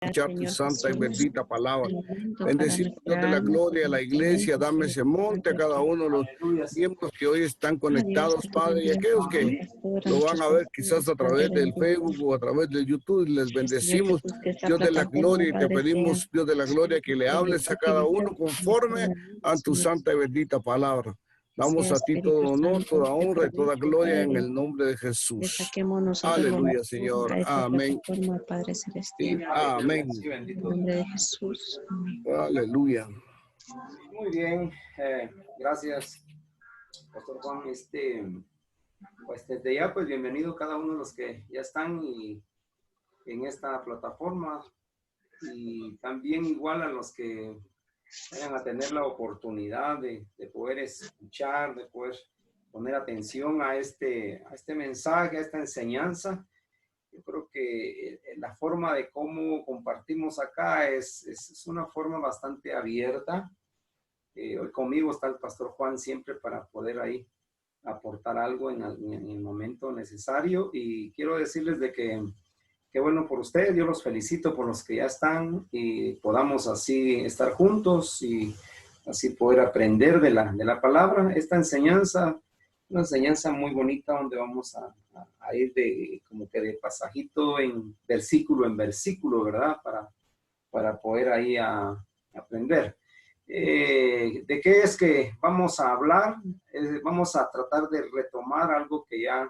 escuchar tu Señor santa y Jesús, bendita palabra. momento Bendecir, para Dios de la nuestra alma, gloria, a la iglesia, momento, dame ese monte a cada uno de los Aleluya, Señor. miembros que hoy están Dios, conectados, te doy Padre, y bendiga aquellos por que el pastor, a lo van nuestros a ver quizás pastores, a Padre través del bendito. Facebook o a través de YouTube, y les Señor bendecimos, Jesús, que esta Dios de la plataforma, gloria, y te Padre, sea pedimos, Dios de la gloria, que le hables a cada bendecida uno conforme a tu Señor, santa y bendita palabra. Damos sea a ti Espíritu todo honor, Santo, toda que honra y toda provoque, gloria en Padre, el nombre de que Jesús. saquemos nosotros lo Aleluya, mejor Señor. a esta Amén. plataforma, Padre Y Celestial. amén. Sí, En bendito el Dios. nombre de Jesús. Amén. Aleluya. Muy bien, gracias, Pastor Juan. Pues desde ya, pues bienvenido cada uno de los que ya están en esta plataforma, y también igual a los que vayan a tener la oportunidad de poder escuchar, de poder poner atención a este mensaje, a esta enseñanza. Yo creo que la forma de cómo compartimos acá es una forma bastante abierta. Hoy conmigo está el Pastor Juan siempre para poder ahí aportar algo en el momento necesario. Y quiero decirles de que bueno por ustedes, yo los felicito por los que ya están y podamos así estar juntos y así poder aprender de la palabra. Esta enseñanza, una enseñanza muy bonita donde vamos a ir como que de pasajito en versículo, ¿verdad? Para poder ahí aprender. ¿De qué es que vamos a hablar? Vamos a tratar de retomar algo que ya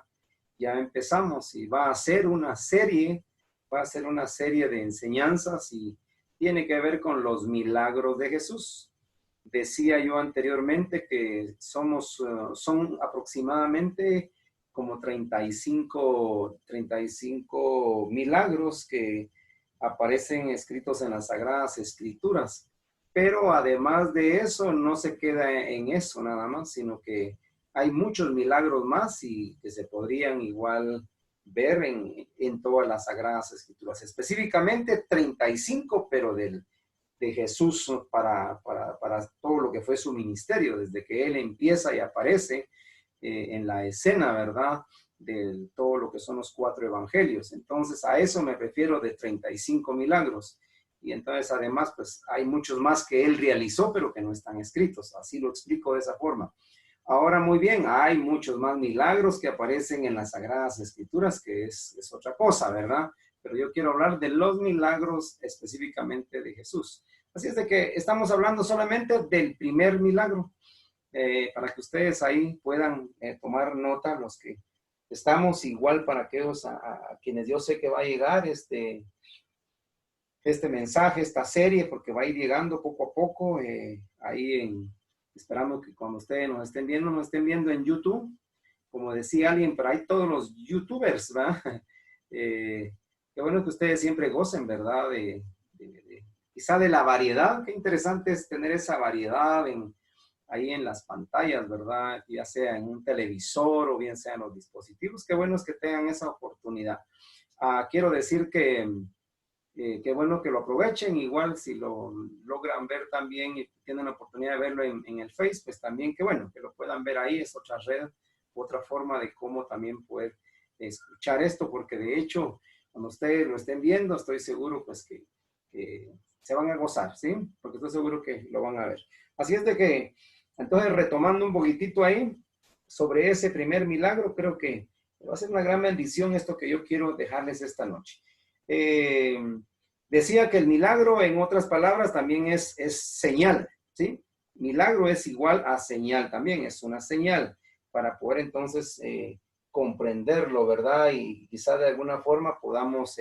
empezamos, y va a ser una serie de enseñanzas, y tiene que ver con los milagros de Jesús. Decía yo anteriormente que son aproximadamente como 35 milagros que aparecen escritos en las Sagradas Escrituras. Pero además de eso, no se queda en eso nada más, sino que hay muchos milagros más y que se podrían igual ver en todas las Sagradas Escrituras. Específicamente 35, pero de Jesús para todo lo que fue su ministerio, desde que Él empieza y aparece en la escena, ¿verdad? De todo lo que son los 4 evangelios. Entonces, a eso me refiero de 35 milagros. Y entonces, además, pues hay muchos más que Él realizó, pero que no están escritos. Así lo explico de esa forma. Ahora, muy bien, hay muchos más milagros que aparecen en las Sagradas Escrituras, que es otra cosa, ¿verdad? Pero yo quiero hablar de los milagros específicamente de Jesús. Así es de que estamos hablando solamente del primer milagro, para que ustedes ahí puedan tomar nota, los que estamos, igual para aquellos a quienes yo sé que va a llegar este mensaje, esta serie, porque va a ir llegando poco a poco, esperando que cuando ustedes nos estén viendo en YouTube, como decía alguien, pero hay todos los YouTubers, ¿verdad? Qué bueno que ustedes siempre gocen, ¿verdad? Quizá de la variedad. Qué interesante es tener esa variedad ahí en las pantallas, ¿verdad? Ya sea en un televisor o bien sea en los dispositivos. Qué bueno es que tengan esa oportunidad. Quiero decir que qué bueno que lo aprovechen. Igual si lo logran ver también y tienen la oportunidad de verlo en el Face, pues también qué bueno que lo puedan ver ahí. Es otra red, otra forma de cómo también poder escuchar esto, porque de hecho, cuando ustedes lo estén viendo, estoy seguro pues que se van a gozar, ¿sí? Porque estoy seguro que lo van a ver. Así es de que, entonces, retomando un poquitito ahí sobre ese primer milagro, creo que va a ser una gran bendición esto que yo quiero dejarles esta noche. Decía que el milagro, en otras palabras, también es señal, ¿sí? Milagro es igual a señal, también es una señal para poder entonces comprenderlo, ¿verdad? Y quizá de alguna forma podamos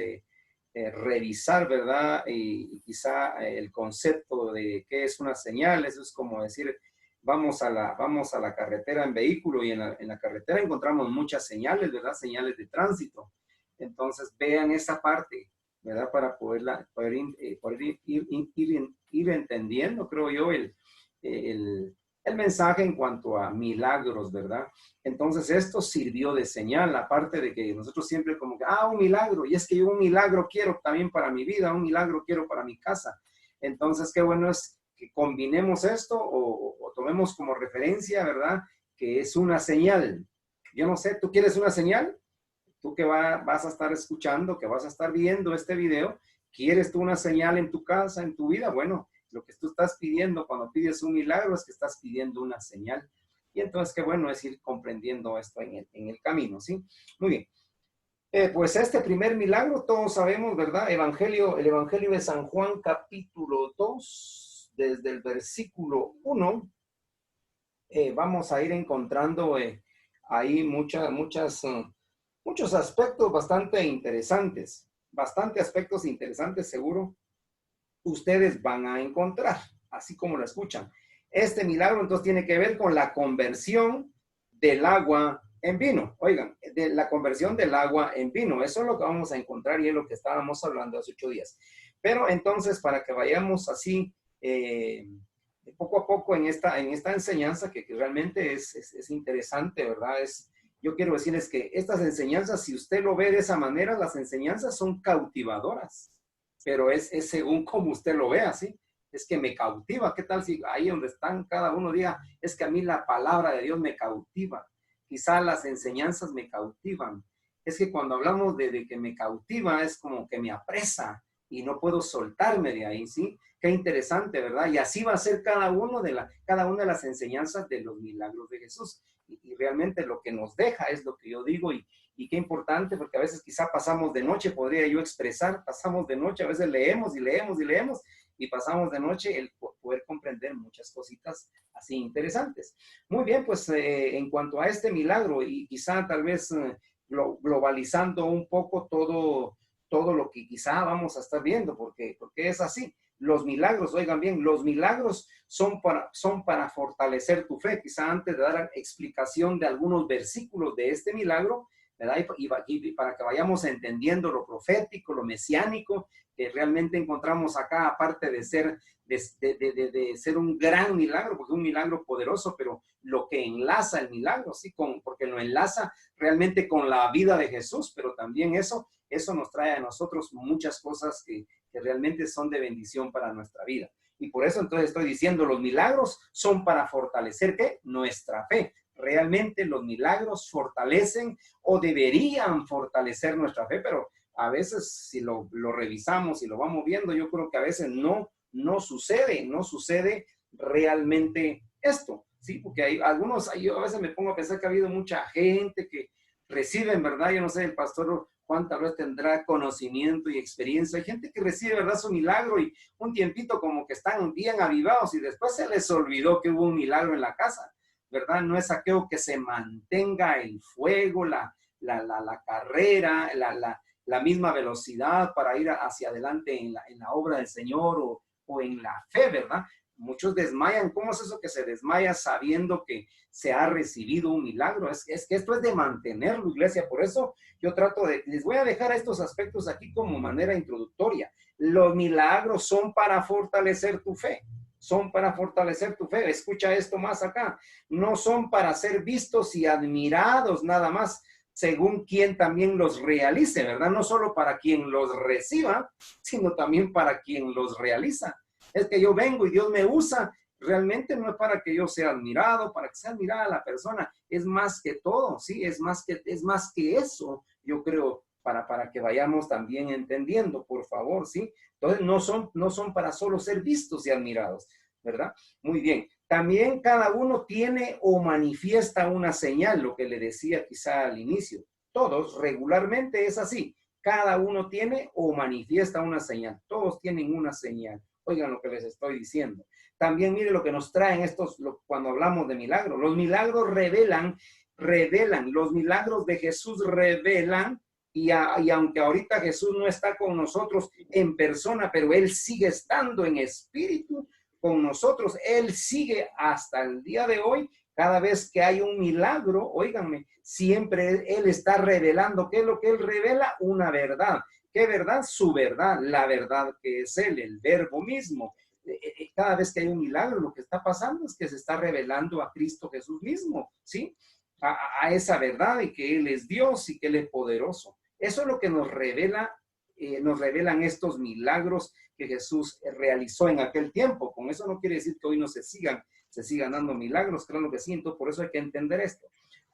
revisar, ¿verdad? Y quizá el concepto de qué es una señal. Eso es como decir, vamos a la carretera en vehículo, y en la carretera encontramos muchas señales, ¿verdad? Señales de tránsito. Entonces, vean esa parte, ¿verdad? Para poder ir entendiendo, creo yo, el mensaje en cuanto a milagros, ¿verdad? Entonces, esto sirvió de señal, aparte de que nosotros siempre como que, un milagro, y es que yo un milagro quiero también para mi vida, un milagro quiero para mi casa. Entonces, qué bueno es que combinemos esto o tomemos como referencia, ¿verdad? Que es una señal. Yo no sé, ¿tú quieres una señal? Tú que vas a estar escuchando, que vas a estar viendo este video, ¿Quieres tú una señal en tu casa, en tu vida? Bueno, lo que tú estás pidiendo cuando pides un milagro es que estás pidiendo una señal. Y entonces, qué bueno es ir comprendiendo esto en el camino, ¿sí? Muy bien. Pues este primer milagro, todos sabemos, ¿verdad? El Evangelio de San Juan, capítulo 2, desde el versículo 1, vamos a ir encontrando ahí muchos aspectos bastante interesantes, seguro ustedes van a encontrar, así como lo escuchan. Este milagro entonces tiene que ver con la conversión del agua en vino. Oigan, de la conversión del agua en vino. Eso es lo que vamos a encontrar y es lo que estábamos hablando hace 8 días. Pero entonces, para que vayamos así poco a poco en esta enseñanza, que realmente es interesante, ¿verdad? Yo quiero decirles que estas enseñanzas, si usted lo ve de esa manera, las enseñanzas son cautivadoras. Pero es según como usted lo vea, ¿sí? Es que me cautiva. ¿Qué tal si ahí donde están cada uno diga, es que a mí la palabra de Dios me cautiva? Quizá las enseñanzas me cautivan. Es que cuando hablamos de que me cautiva, es como que me apresa y no puedo soltarme de ahí, ¿sí? Qué interesante, ¿verdad? Y así va a ser cada una de las enseñanzas de los milagros de Jesús. Y realmente lo que nos deja es lo que yo digo y qué importante, porque a veces quizá pasamos de noche, podría yo expresar, pasamos de noche, a veces leemos y pasamos de noche el poder comprender muchas cositas así interesantes. Muy bien, pues en cuanto a este milagro y quizá tal vez globalizando un poco todo lo que quizá vamos a estar viendo, porque es así. Los milagros, oigan bien, los milagros son para fortalecer tu fe. Quizá antes de dar explicación de algunos versículos de este milagro, ¿verdad? Y para que vayamos entendiendo lo profético, lo mesiánico, que realmente encontramos acá, aparte de ser un gran milagro, porque es un milagro poderoso, pero lo que enlaza el milagro, ¿sí? Porque lo enlaza realmente con la vida de Jesús, pero también eso nos trae a nosotros muchas cosas que realmente son de bendición para nuestra vida. Y por eso entonces estoy diciendo, los milagros son para fortalecer, ¿qué? Nuestra fe. Realmente los milagros fortalecen o deberían fortalecer nuestra fe, pero a veces si lo revisamos y lo vamos viendo, yo creo que a veces no sucede realmente esto, ¿sí? Porque hay algunos, yo a veces me pongo a pensar que ha habido mucha gente que recibe, en verdad, yo no sé, el pastor Juan tal vez tendrá conocimiento y experiencia. Hay gente que recibe, ¿verdad?, su milagro y un tiempito como que están bien avivados y después se les olvidó que hubo un milagro en la casa, ¿verdad? No es aquello que se mantenga el fuego, la carrera, la misma velocidad para ir hacia adelante en la obra del Señor o en la fe, ¿verdad? Muchos desmayan. ¿Cómo es eso que se desmaya sabiendo que se ha recibido un milagro? Es que esto es de mantenerlo, iglesia. Por eso yo les voy a dejar estos aspectos aquí como manera introductoria. Los milagros son para fortalecer tu fe. Son para fortalecer tu fe. Escucha esto más acá. No son para ser vistos y admirados nada más, según quien también los realice, ¿verdad? No solo para quien los reciba, sino también para quien los realiza. Es que yo vengo y Dios me usa, realmente no es para que yo sea admirado, para que sea admirada la persona, es más que todo, ¿sí? Es más que eso, yo creo, para que vayamos también entendiendo, por favor, ¿sí? Entonces no son para solo ser vistos y admirados, ¿verdad? Muy bien. También cada uno tiene o manifiesta una señal, lo que le decía quizá al inicio. Todos regularmente es así. Cada uno tiene o manifiesta una señal. Todos tienen una señal. Oigan lo que les estoy diciendo. También mire lo que nos traen cuando hablamos de milagros. Los milagros revelan, los milagros de Jesús revelan, y aunque ahorita Jesús no está con nosotros en persona, pero Él sigue estando en espíritu con nosotros. Él sigue hasta el día de hoy. Cada vez que hay un milagro, óiganme, siempre Él está revelando. ¿Qué es lo que Él revela? Una verdad. ¿Qué verdad? Su verdad, la verdad que es Él, el verbo mismo. Cada vez que hay un milagro, lo que está pasando es que se está revelando a Cristo Jesús mismo, ¿sí? A esa verdad y que Él es Dios y que Él es poderoso. Eso es lo que nos revelan estos milagros que Jesús realizó en aquel tiempo. Con eso no quiere decir que hoy no se sigan dando milagros, claro que sí. Entonces, por eso hay que entender esto.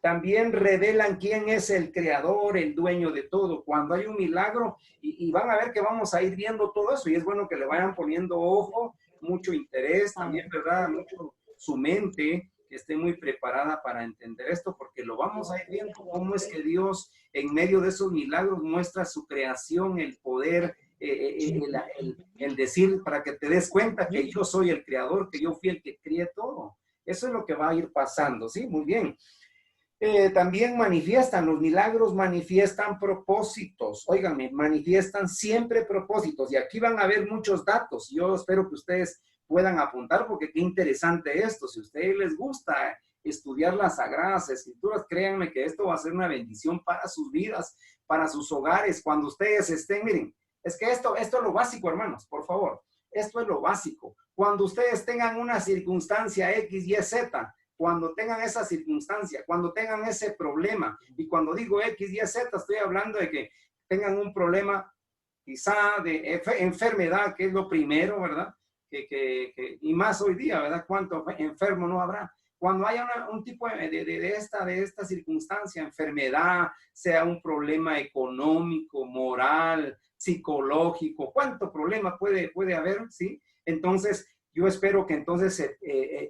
También revelan quién es el creador, el dueño de todo. Cuando hay un milagro, y van a ver que vamos a ir viendo todo eso, y es bueno que le vayan poniendo ojo, mucho interés, también, ¿verdad? Mucho su mente, que esté muy preparada para entender esto, porque lo vamos a ir viendo, cómo es que Dios, en medio de esos milagros, muestra su creación, el poder, el decir, para que te des cuenta que yo soy el creador, que yo fui el que crié todo. Eso es lo que va a ir pasando, ¿sí? Muy bien. También manifiestan, los milagros manifiestan propósitos. Óiganme, manifiestan siempre propósitos. Y aquí van a ver muchos datos. Yo espero que ustedes puedan apuntar, porque qué interesante esto. Si a ustedes les gusta estudiar las Sagradas Escrituras, créanme que esto va a ser una bendición para sus vidas, para sus hogares. Cuando ustedes estén, miren, es que esto es lo básico, hermanos, por favor. Esto es lo básico. Cuando ustedes tengan una circunstancia X, Y, Z, cuando tengan esa circunstancia, cuando tengan ese problema, y cuando digo X, Y, Z, estoy hablando de que tengan un problema quizá de enfermedad, que es lo primero, ¿verdad? Y más hoy día, ¿verdad? ¿Cuánto enfermo no habrá? Cuando haya un tipo de esta circunstancia, enfermedad, sea un problema económico, moral, psicológico, ¿cuánto problema puede haber? ¿Sí? Entonces, yo espero que entonces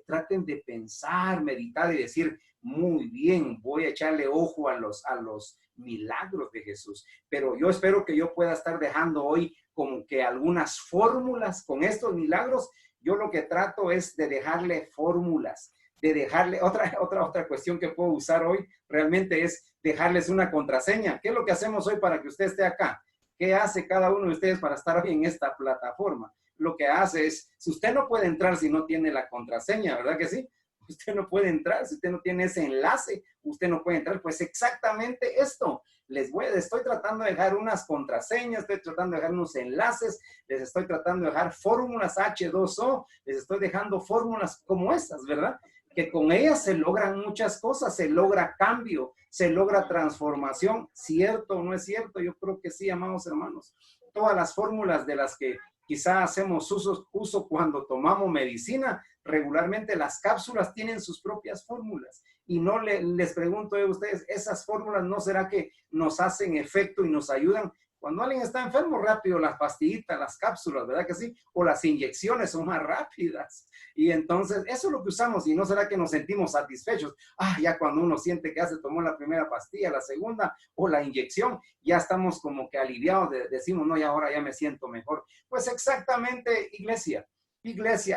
traten de pensar, meditar y decir, muy bien, voy a echarle ojo a los milagros de Jesús. Pero yo espero que yo pueda estar dejando hoy como que algunas fórmulas con estos milagros. Yo lo que trato es de dejarle fórmulas, de dejarle otra cuestión que puedo usar hoy realmente es dejarles una contraseña. ¿Qué es lo que hacemos hoy para que usted esté acá? ¿Qué hace cada uno de ustedes para estar hoy en esta plataforma? Lo que hace es, si usted no puede entrar si no tiene la contraseña, ¿verdad que sí? Usted no puede entrar, si usted no tiene ese enlace, usted no puede entrar. Pues exactamente esto. Estoy tratando de dejar unas contraseñas, estoy tratando de dejar unos enlaces, les estoy tratando de dejar fórmulas H2O, les estoy dejando fórmulas como estas, ¿verdad? Que con ellas se logran muchas cosas, se logra cambio, se logra transformación. ¿Cierto o no es cierto? Yo creo que sí, amados hermanos. Todas las fórmulas de las que quizá hacemos uso cuando tomamos medicina, regularmente las cápsulas tienen sus propias fórmulas. Y no les pregunto a ustedes, ¿esas fórmulas no será que nos hacen efecto y nos ayudan? Cuando alguien está enfermo, rápido las pastillitas, las cápsulas, ¿verdad que sí? O las inyecciones son más rápidas. Y entonces, eso es lo que usamos. ¿Y no será que nos sentimos satisfechos? Ya cuando uno siente que ya se tomó la primera pastilla, la segunda o la inyección, ya estamos como que aliviados, decimos, no, y ahora ya me siento mejor. Pues exactamente, Iglesia,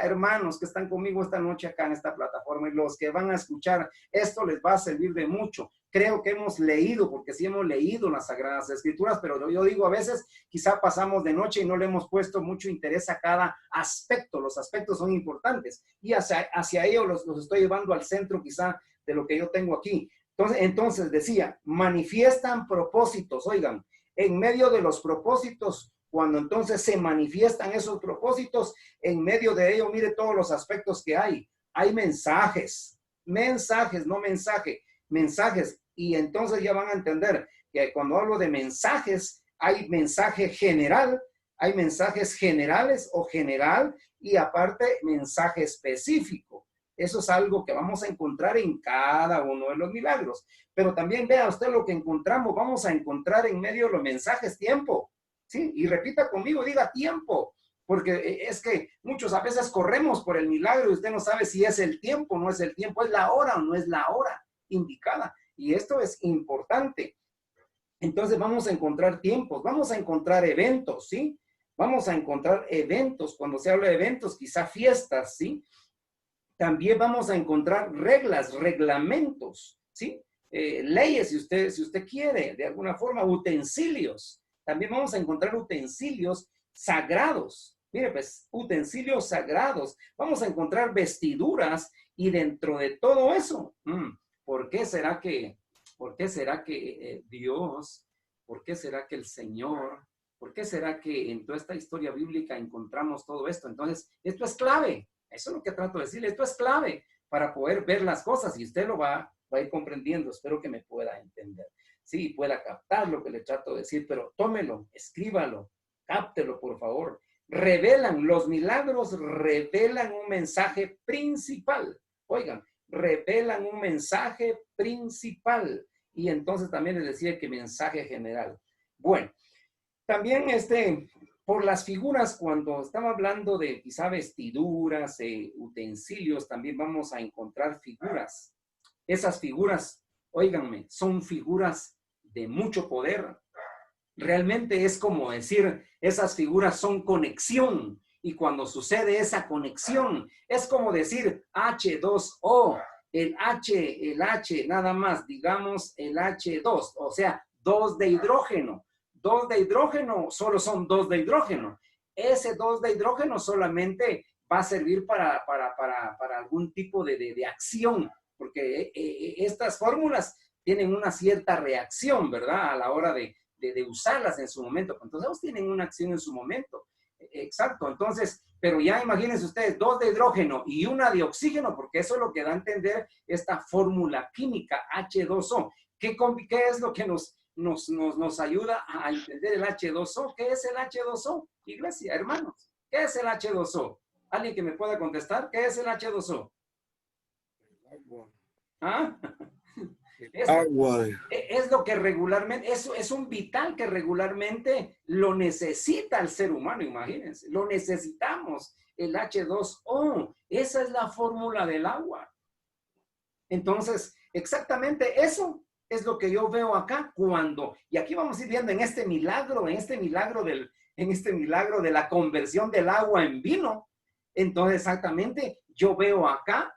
hermanos que están conmigo esta noche acá en esta plataforma y los que van a escuchar, esto les va a servir de mucho. Creo que hemos leído, porque sí hemos leído las Sagradas Escrituras, pero yo digo a veces quizá pasamos de noche y no le hemos puesto mucho interés a cada aspecto. Los aspectos son importantes y hacia ellos los estoy llevando al centro quizá de lo que yo tengo aquí. Entonces decía, manifiestan propósitos. Oigan, en medio de los propósitos, cuando entonces se manifiestan esos propósitos, en medio de ello, mire todos los aspectos que hay. Hay mensajes, no mensaje, mensajes. Y entonces ya van a entender que cuando hablo de mensajes, hay mensaje general, hay mensajes generales o general y aparte mensaje específico. Eso es algo que vamos a encontrar en cada uno de los milagros. Pero también vea usted lo que encontramos, vamos a encontrar en medio de los mensajes tiempo. Sí, y repita conmigo, diga tiempo, porque es que muchos a veces corremos por el milagro y usted no sabe si es el tiempo o no es el tiempo, es la hora o no es la hora indicada. Y esto es importante. Entonces vamos a encontrar tiempos, vamos a encontrar eventos, ¿sí? Vamos a encontrar eventos, cuando se habla de eventos, quizá fiestas, ¿sí? También vamos a encontrar reglas, reglamentos, ¿sí? Leyes, si usted quiere, de alguna forma, utensilios. También vamos a encontrar utensilios sagrados. Mire, pues, utensilios sagrados. Vamos a encontrar vestiduras y dentro de todo eso, ¿por qué será que Dios, por qué será que el Señor, por qué será que en toda esta historia bíblica encontramos todo esto? Entonces, esto es clave. Eso es lo que trato de decirle. Esto es clave para poder ver las cosas y usted lo va a ir comprendiendo. Espero que me pueda entender. Sí, pueda captar lo que le trato de decir, pero tómelo, escríbalo, cáptelo, por favor. Los milagros revelan un mensaje principal. Oigan, revelan un mensaje principal. Y entonces también les decía que mensaje general. Bueno, también por las figuras, cuando estaba hablando de quizá vestiduras, utensilios, también vamos a encontrar figuras. Esas figuras, óiganme, son figuras de mucho poder. Realmente es como decir, esas figuras son conexión. Y cuando sucede esa conexión, es como decir H2O, el H, nada más, digamos el H2, o sea, 2 de hidrógeno. 2 de hidrógeno solo son 2 de hidrógeno. Ese 2 de hidrógeno solamente va a servir para algún tipo de acción, porque estas fórmulas tienen una cierta reacción, ¿verdad? A la hora de usarlas en su momento. Entonces, ellos tienen una acción en su momento. Exacto. Entonces, pero ya imagínense ustedes, 2 de hidrógeno y 1 de oxígeno, porque eso es lo que da a entender esta fórmula química H2O. ¿Qué es lo que nos ayuda a entender el H2O? ¿Qué es el H2O? Iglesia, hermanos, ¿qué es el H2O? ¿Alguien que me pueda contestar? ¿Qué es el H2O? ¿Ah? Agua. Es lo que regularmente, es un vital que regularmente lo necesita el ser humano, imagínense. Lo necesitamos, el H2O. Esa es la fórmula del agua. Entonces, exactamente eso es lo que yo veo acá y aquí vamos a ir viendo en este milagro de la conversión del agua en vino. Entonces, exactamente, yo veo acá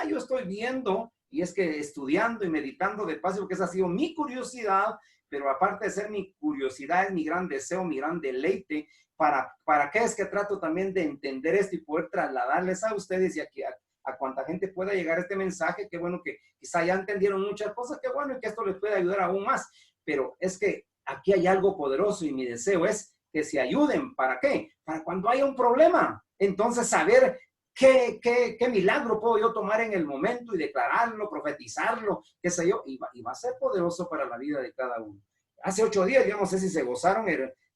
yo estoy viendo, y es que estudiando y meditando de paso, porque esa ha sido mi curiosidad, pero aparte de ser mi curiosidad, es mi gran deseo, mi gran deleite, para qué es que trato también de entender esto y poder trasladarles a ustedes y aquí a cuánta gente pueda llegar este mensaje. Qué bueno que quizá ya entendieron muchas cosas, qué bueno, y que esto les pueda ayudar aún más, pero es que aquí hay algo poderoso y mi deseo es que se ayuden. ¿Para qué? Para cuando haya un problema, entonces saber qué milagro puedo yo tomar en el momento y declararlo, profetizarlo, qué sé yo, y va a ser poderoso para la vida de cada uno. Hace 8 días, yo no sé si se gozaron,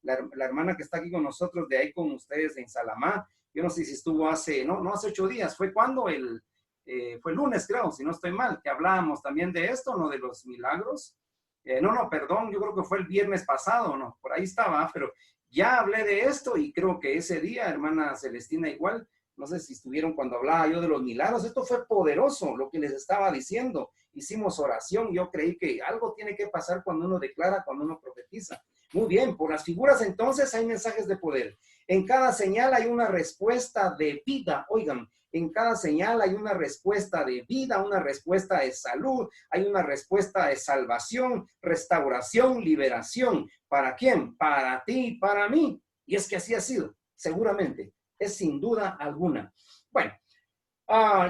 la hermana que está aquí con nosotros, de ahí con ustedes en Salamá, yo no sé si estuvo no hace 8 días, fue cuando fue el lunes, creo, si no estoy mal, que hablábamos también de esto, ¿no? De los milagros. Perdón, yo creo que fue el viernes pasado, ¿no? Por ahí estaba, pero ya hablé de esto y creo que ese día, hermana Celestina, igual, no sé si estuvieron cuando hablaba yo de los milagros. Esto fue poderoso, lo que les estaba diciendo. Hicimos oración, yo creí que algo tiene que pasar cuando uno declara, cuando uno profetiza. Muy bien, por las figuras entonces hay mensajes de poder. En cada señal hay una respuesta de vida. Oigan, en cada señal hay una respuesta de vida, una respuesta de salud, hay una respuesta de salvación, restauración, liberación. ¿Para quién? Para ti y para mí. Y es que así ha sido, seguramente. Es sin duda alguna. Bueno,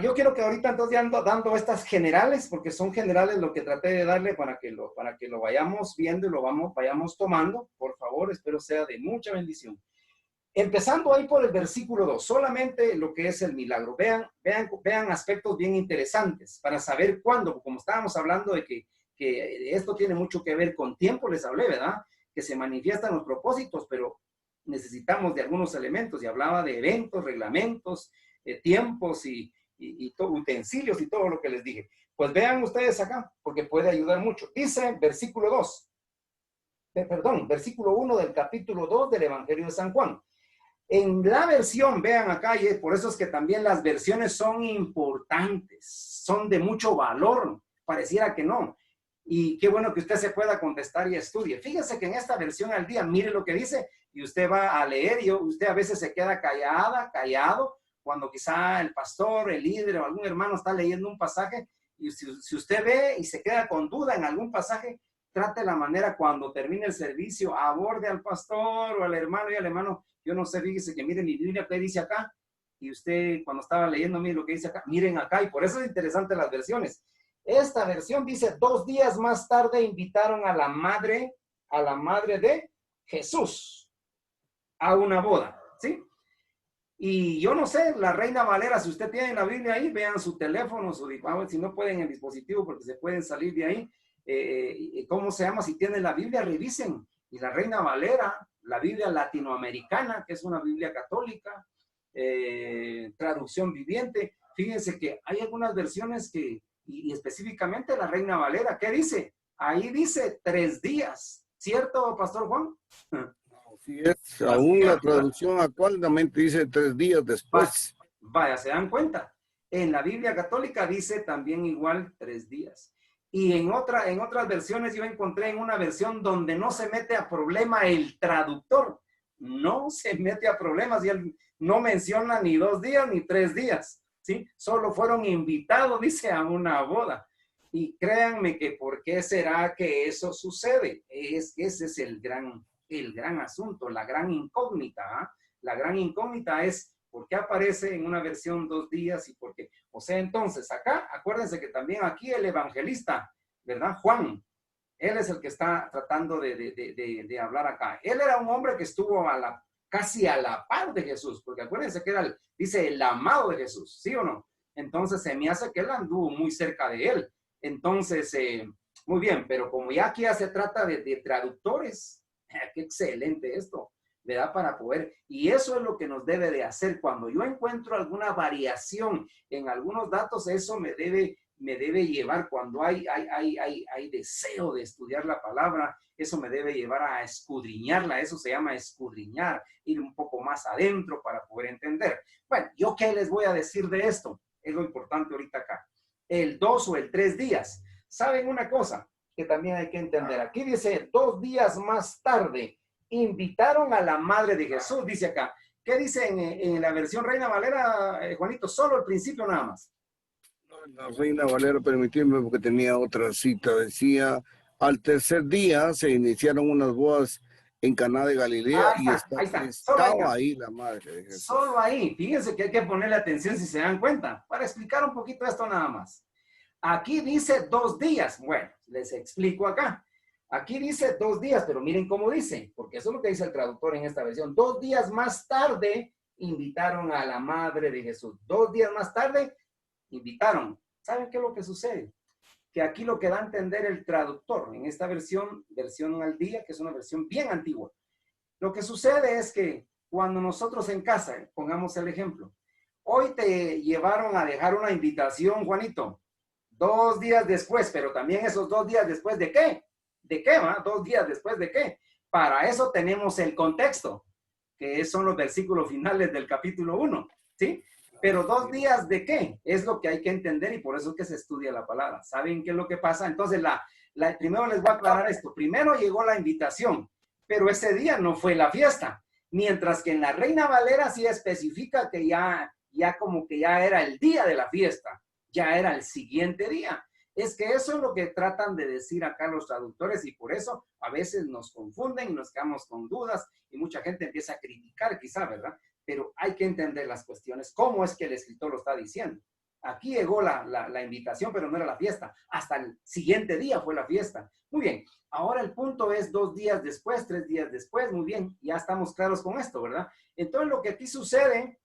yo quiero que ahorita entonces ando dando estas generales, porque son generales lo que traté de darle para que lo vayamos viendo y vayamos tomando. Por favor, espero sea de mucha bendición. Empezando ahí por el versículo 2, solamente lo que es el milagro. Vean aspectos bien interesantes para saber cuándo, como estábamos hablando de que esto tiene mucho que ver con tiempo, les hablé, ¿verdad? Que se manifiestan los propósitos, pero necesitamos de algunos elementos, y hablaba de eventos, reglamentos, tiempos y utensilios y todo lo que les dije. Pues vean ustedes acá, porque puede ayudar mucho. Dice versículo 1 del capítulo 2 del Evangelio de San Juan. En la versión, vean acá, y por eso es que también las versiones son importantes, son de mucho valor, pareciera que no. Y qué bueno que usted se pueda contestar y estudie. Fíjese que en esta versión al día, mire lo que dice, y usted va a leer, y usted a veces se queda callado, cuando quizá el pastor, el líder o algún hermano está leyendo un pasaje, y si usted ve y se queda con duda en algún pasaje, trate la manera cuando termine el servicio, aborde al pastor o al hermano, y al hermano, yo no sé, fíjese que mire mi Biblia, ¿qué dice acá? Y usted cuando estaba leyendo, mire lo que dice acá, miren acá, y por eso es interesante las versiones. Esta versión dice, 2 días más tarde invitaron a la madre de Jesús a una boda, ¿sí? Y yo no sé, la Reina Valera, si usted tiene la Biblia ahí, vean su teléfono, si no pueden el dispositivo, porque se pueden salir de ahí, ¿cómo se llama? Si tienen la Biblia, revisen. Y la Reina Valera, la Biblia latinoamericana, que es una Biblia católica, traducción viviente, fíjense que hay algunas versiones que, y específicamente la Reina Valera, ¿qué dice? Ahí dice 3 días, ¿cierto, Pastor Juan? Así es, aún la traducción actual también dice 3 días después. Vaya, ¿se dan cuenta? En la Biblia católica dice también igual 3 días. Y en otras versiones yo encontré en una versión donde no se mete a problema el traductor. No se mete a problemas y él no menciona ni 2 días ni 3 días. ¿Sí? Solo fueron invitados, dice, a una boda. Y créanme que ¿por qué será que eso sucede? Ese es el gran asunto, la gran incógnita. ¿Ah? La gran incógnita es ¿por qué aparece en una versión 2 días y por qué? O sea, entonces acá, acuérdense que también aquí el evangelista, ¿verdad? Juan, él es el que está tratando de hablar acá. Él era un hombre que estuvo casi a la par de Jesús, porque acuérdense que era, dice, el amado de Jesús, ¿sí o no? Entonces se me hace que él anduvo muy cerca de él. Entonces, muy bien, pero como ya aquí ya se trata de traductores, qué excelente esto, ¿verdad? Para poder, y eso es lo que nos debe de hacer. Cuando yo encuentro alguna variación en algunos datos, eso me debe llevar, cuando hay deseo de estudiar la palabra, eso me debe llevar a escudriñarla. Eso se llama escudriñar, ir un poco más adentro para poder entender. Bueno, ¿yo qué les voy a decir de esto? Es lo importante ahorita acá. El 2 o el 3 días. ¿Saben una cosa que también hay que entender? Aquí dice 2 días más tarde invitaron a la madre de Jesús, dice acá. ¿Qué dice en la versión Reina Valera, Juanito? Solo al principio nada más. La Reina Valera, permitidme porque tenía otra cita, decía, al 3er día se iniciaron unas bodas en Caná de Galilea Ahí y está, ahí está. estaba ahí la madre de Jesús. Solo ahí, fíjense que hay que ponerle atención si se dan cuenta, para explicar un poquito esto nada más. Aquí dice 2 días, bueno, les explico acá. Aquí dice 2 días, pero miren cómo dice, porque eso es lo que dice el traductor en esta versión. 2 días más tarde invitaron a la madre de Jesús. 2 días más tarde invitaron. ¿Saben qué es lo que sucede? Que aquí lo que da a entender el traductor en esta versión al día, que es una versión bien antigua. Lo que sucede es que cuando nosotros en casa, pongamos el ejemplo, hoy te llevaron a dejar una invitación, Juanito, 2 días después, pero también esos 2 días después de qué? ¿De qué va? 2 días después de qué. Para eso tenemos el contexto, que son los versículos finales del capítulo 1, ¿sí? Pero 2 días de qué es lo que hay que entender y por eso es que se estudia la palabra. ¿Saben qué es lo que pasa? Entonces, primero les voy a aclarar esto. Primero llegó la invitación, pero ese día no fue la fiesta. Mientras que en la Reina Valera sí especifica que ya como que ya era el día de la fiesta, ya era el siguiente día. Es que eso es lo que tratan de decir acá los traductores y por eso a veces nos confunden y nos quedamos con dudas y mucha gente empieza a criticar quizá, ¿verdad? Pero hay que entender las cuestiones, cómo es que el escritor lo está diciendo. Aquí llegó la invitación, pero no era la fiesta. Hasta el siguiente día fue la fiesta. Muy bien, ahora el punto es 2 días después, 3 días después, muy bien, ya estamos claros con esto, ¿verdad? Entonces lo que aquí sucede,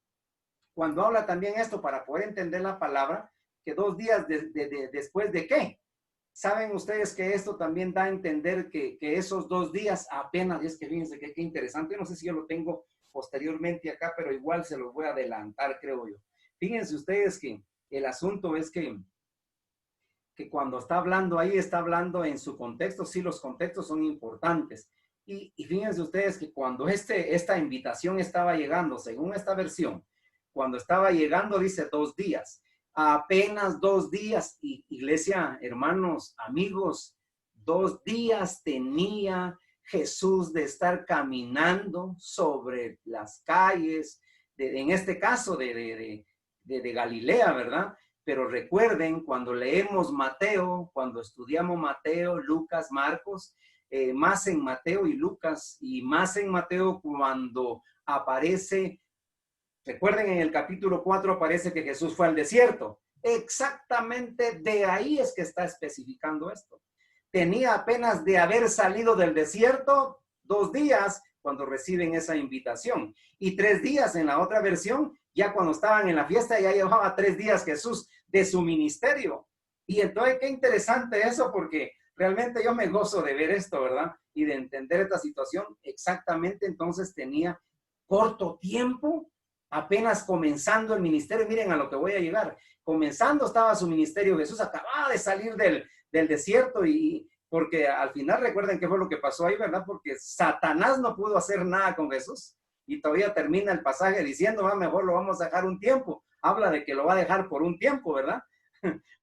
cuando habla también esto para poder entender la palabra, que 2 días después de qué. Saben ustedes que esto también da a entender que esos 2 días apenas, y es que fíjense que qué interesante, no sé si yo lo tengo posteriormente acá, pero igual se los voy a adelantar, creo yo. Fíjense ustedes que el asunto es que cuando está hablando ahí, está hablando en su contexto, sí, los contextos son importantes. Y fíjense ustedes que cuando esta invitación estaba llegando, según esta versión, cuando estaba llegando, dice 2 días. Apenas 2 días, iglesia, hermanos, amigos, 2 días tenía Jesús de estar caminando sobre las calles, en este caso de Galilea, ¿verdad? Pero recuerden, cuando leemos Mateo, cuando estudiamos Mateo, Lucas, Marcos, más en Mateo y Lucas, y más en Mateo cuando aparece. Recuerden, en el capítulo 4 aparece que Jesús fue al desierto. Exactamente de ahí es que está especificando esto. Tenía apenas de haber salido del desierto 2 días cuando reciben esa invitación. Y 3 días en la otra versión, ya cuando estaban en la fiesta, ya llevaba 3 días Jesús de su ministerio. Y entonces qué interesante eso, porque realmente yo me gozo de ver esto, ¿verdad? Y de entender esta situación. Exactamente, entonces tenía corto tiempo apenas comenzando el ministerio. Miren a lo que voy a llegar. Comenzando estaba su ministerio. Jesús acababa de salir del desierto y porque al final recuerden qué fue lo que pasó ahí, ¿verdad? Porque Satanás no pudo hacer nada con Jesús. Y todavía termina el pasaje diciendo, mejor lo vamos a dejar un tiempo. Habla de que lo va a dejar por un tiempo, ¿verdad?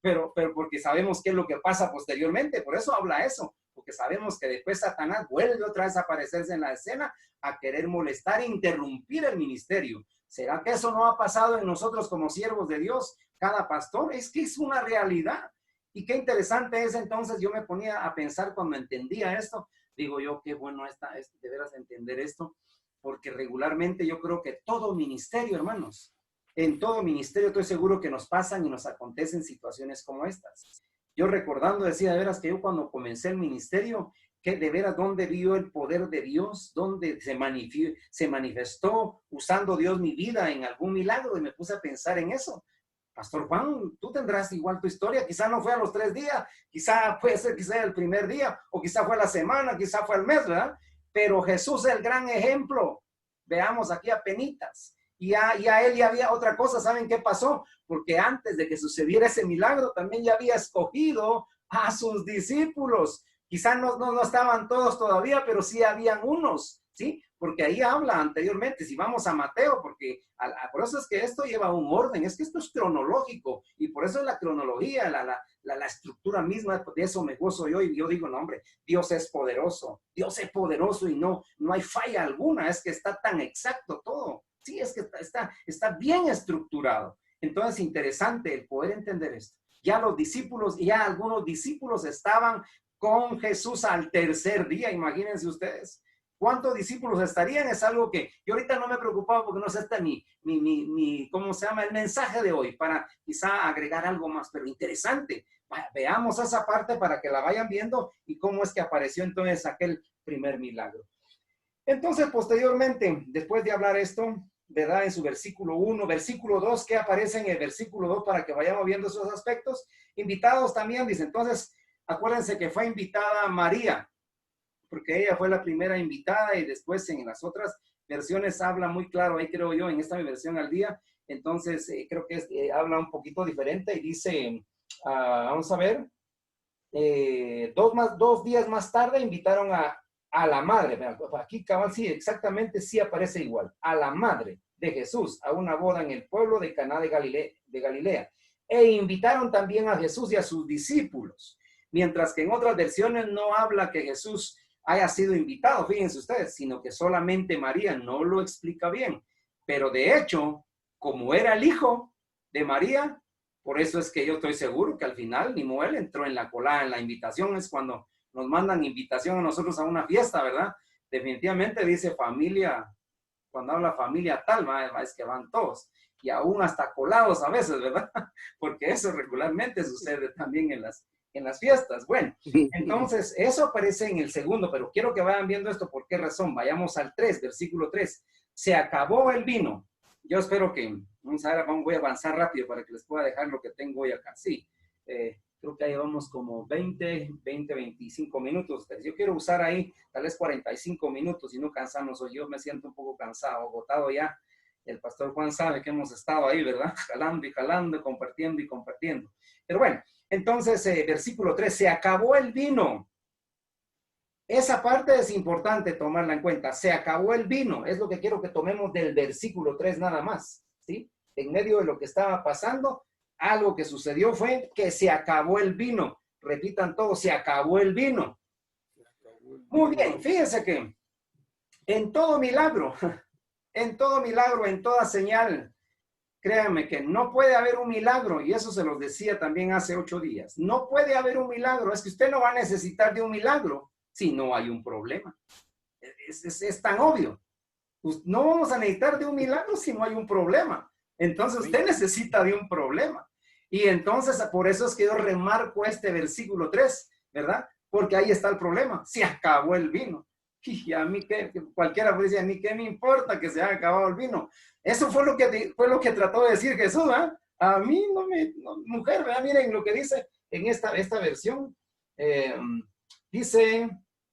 Pero porque sabemos qué es lo que pasa posteriormente. Por eso habla eso. Porque sabemos que después Satanás vuelve otra vez a aparecerse en la escena a querer molestar e interrumpir el ministerio. ¿Será que eso no ha pasado en nosotros como siervos de Dios? Cada pastor, es que es una realidad. Y qué interesante es entonces, yo me ponía a pensar cuando entendía esto, digo yo, qué bueno es de veras entender esto, porque regularmente yo creo que todo ministerio, hermanos, en todo ministerio estoy seguro que nos pasan y nos acontecen situaciones como estas. Yo recordando decía de veras que yo cuando comencé el ministerio, que de veras dónde vio el poder de Dios, dónde se manifestó usando Dios mi vida en algún milagro, y me puse a pensar en eso. Pastor Juan, tú tendrás igual tu historia, quizá no fue a los 3 días, quizá puede ser quizá el primer día, o quizá fue la semana, quizá fue el mes, ¿verdad? Pero Jesús es el gran ejemplo. Veamos aquí a penitas. Y a él ya había otra cosa, ¿saben qué pasó? Porque antes de que sucediera ese milagro, también ya había escogido a sus discípulos. Quizá no estaban todos todavía, pero sí habían unos, ¿sí? Porque ahí habla anteriormente, si vamos a Mateo, porque por eso es que esto lleva un orden, es que esto es cronológico, y por eso es la cronología, la estructura misma, de eso me gozo yo, y yo digo, no hombre, Dios es poderoso y no hay falla alguna, es que está tan exacto todo, sí, es que está bien estructurado. Entonces, interesante el poder entender esto. Ya los discípulos, ya algunos discípulos estaban con Jesús al tercer día, imagínense ustedes. ¿Cuántos discípulos estarían? Es algo que yo ahorita no me preocupaba porque no sé hasta ¿cómo se llama? El mensaje de hoy, para quizá agregar algo más, pero interesante. Veamos esa parte para que la vayan viendo y cómo es que apareció entonces aquel primer milagro. Entonces, posteriormente, después de hablar esto, ¿verdad? En su versículo 1, versículo 2, ¿qué aparece en el versículo 2 para que vayamos viendo esos aspectos? Invitados también, dice. Entonces, acuérdense que fue invitada María, porque ella fue la primera invitada y después en las otras versiones habla muy claro, ahí creo yo, en esta versión al día, entonces creo que habla un poquito diferente y dice, vamos a ver, 2 días más tarde invitaron a la madre, aquí cabal sí, exactamente sí aparece igual, a la madre de Jesús a una boda en el pueblo de Caná de Galilea, e invitaron también a Jesús y a sus discípulos, mientras que en otras versiones no habla que Jesús haya sido invitado, fíjense ustedes, sino que solamente María, no lo explica bien. Pero de hecho, como era el hijo de María, por eso es que yo estoy seguro que al final ni Moel entró en la colada, en la invitación, es cuando nos mandan invitación a nosotros a una fiesta, ¿verdad? Definitivamente dice familia, cuando habla familia tal, es que van todos, y aún hasta colados a veces, ¿verdad? Porque eso regularmente sucede también en las fiestas. Bueno, entonces eso aparece en el segundo, pero quiero que vayan viendo esto. ¿Por qué razón? Vayamos al 3, versículo 3. Se acabó el vino. Yo espero que, voy a avanzar rápido para que les pueda dejar lo que tengo hoy acá. Sí, creo que ahí vamos como 25 minutos. Yo quiero usar ahí tal vez 45 minutos y no cansarnos hoy. Yo me siento un poco cansado, agotado ya. El pastor Juan sabe que hemos estado ahí, ¿verdad? Jalando y jalando, compartiendo y compartiendo. Pero bueno, entonces, versículo 3, se acabó el vino. Esa parte es importante tomarla en cuenta. Se acabó el vino. Es lo que quiero que tomemos del versículo 3 nada más, ¿sí? En medio de lo que estaba pasando, algo que sucedió fue que se acabó el vino. Repitan todos, se acabó el vino. Muy bien, fíjense que en todo milagro, en toda señal, créanme que no puede haber un milagro, y eso se los decía también hace 8 días. No puede haber un milagro, es que usted no va a necesitar de un milagro si no hay un problema. Es tan obvio. No vamos a necesitar de un milagro si no hay un problema. Entonces usted necesita de un problema. Y entonces por eso es que yo remarco este versículo 3, ¿verdad? Porque ahí está el problema. Se acabó el vino. Y a mí que cualquiera puede decir, a mí qué me importa que se haya acabado el vino. Eso fue lo que trató de decir Jesús, ¿verdad? A mí mujer, ¿verdad? Miren lo que dice en esta versión. Dice,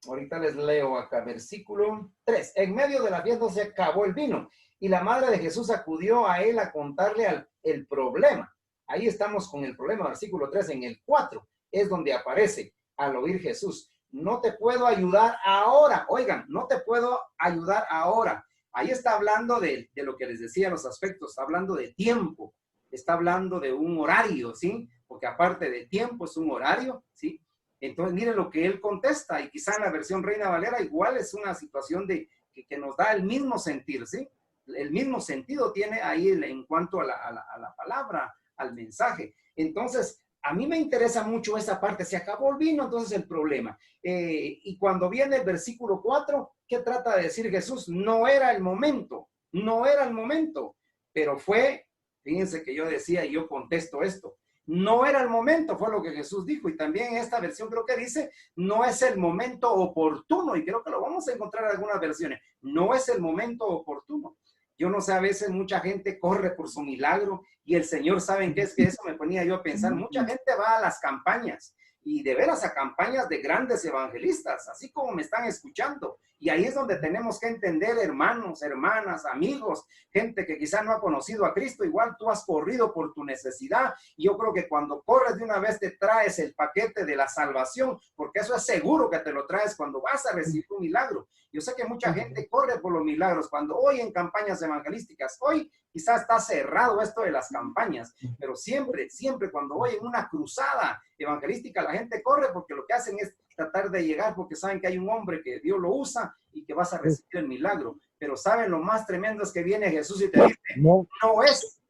ahorita les leo acá, versículo 3. En medio de la fiesta se acabó el vino Y la madre de Jesús acudió a él a contarle el problema. Ahí estamos con el problema, versículo 3, en el 4, es donde aparece al oír Jesús. No te puedo ayudar ahora. Oigan, no te puedo ayudar ahora. Ahí está hablando de lo que les decía, los aspectos, está hablando de tiempo, está hablando de un horario, ¿sí? Porque aparte de tiempo es un horario, ¿sí? Entonces, miren lo que él contesta, y quizá en la versión Reina Valera igual es una situación que nos da el mismo sentir, ¿sí? El mismo sentido tiene ahí en cuanto a la palabra, al mensaje. Entonces, a mí me interesa mucho esa parte. Se acabó el vino, entonces el problema. Y cuando viene el versículo 4, ¿qué trata de decir Jesús? No era el momento, no era el momento, pero fue, fíjense que yo decía y yo contesto esto, no era el momento, fue lo que Jesús dijo. Y también en esta versión creo que dice, no es el momento oportuno, y creo que lo vamos a encontrar en algunas versiones, no es el momento oportuno. Yo no sé, a veces mucha gente corre por su milagro y el Señor, ¿saben qué es? Que eso me ponía yo a pensar. Mucha gente va a las campañas y de veras a campañas de grandes evangelistas, así como me están escuchando. Y ahí es donde tenemos que entender, hermanos, hermanas, amigos, gente que quizá no ha conocido a Cristo, igual tú has corrido por tu necesidad. Y yo creo que cuando corres de una vez te traes el paquete de la salvación, porque eso es seguro que te lo traes cuando vas a recibir un milagro. Yo sé que mucha gente corre por los milagros cuando hoy en campañas evangelísticas, hoy quizás está cerrado esto de las campañas, pero siempre, siempre cuando hoy en una cruzada evangelística la gente corre porque lo que hacen es tratar de llegar porque saben que hay un hombre que Dios lo usa y que vas a recibir el milagro. Pero saben, lo más tremendo es que viene Jesús y te dice,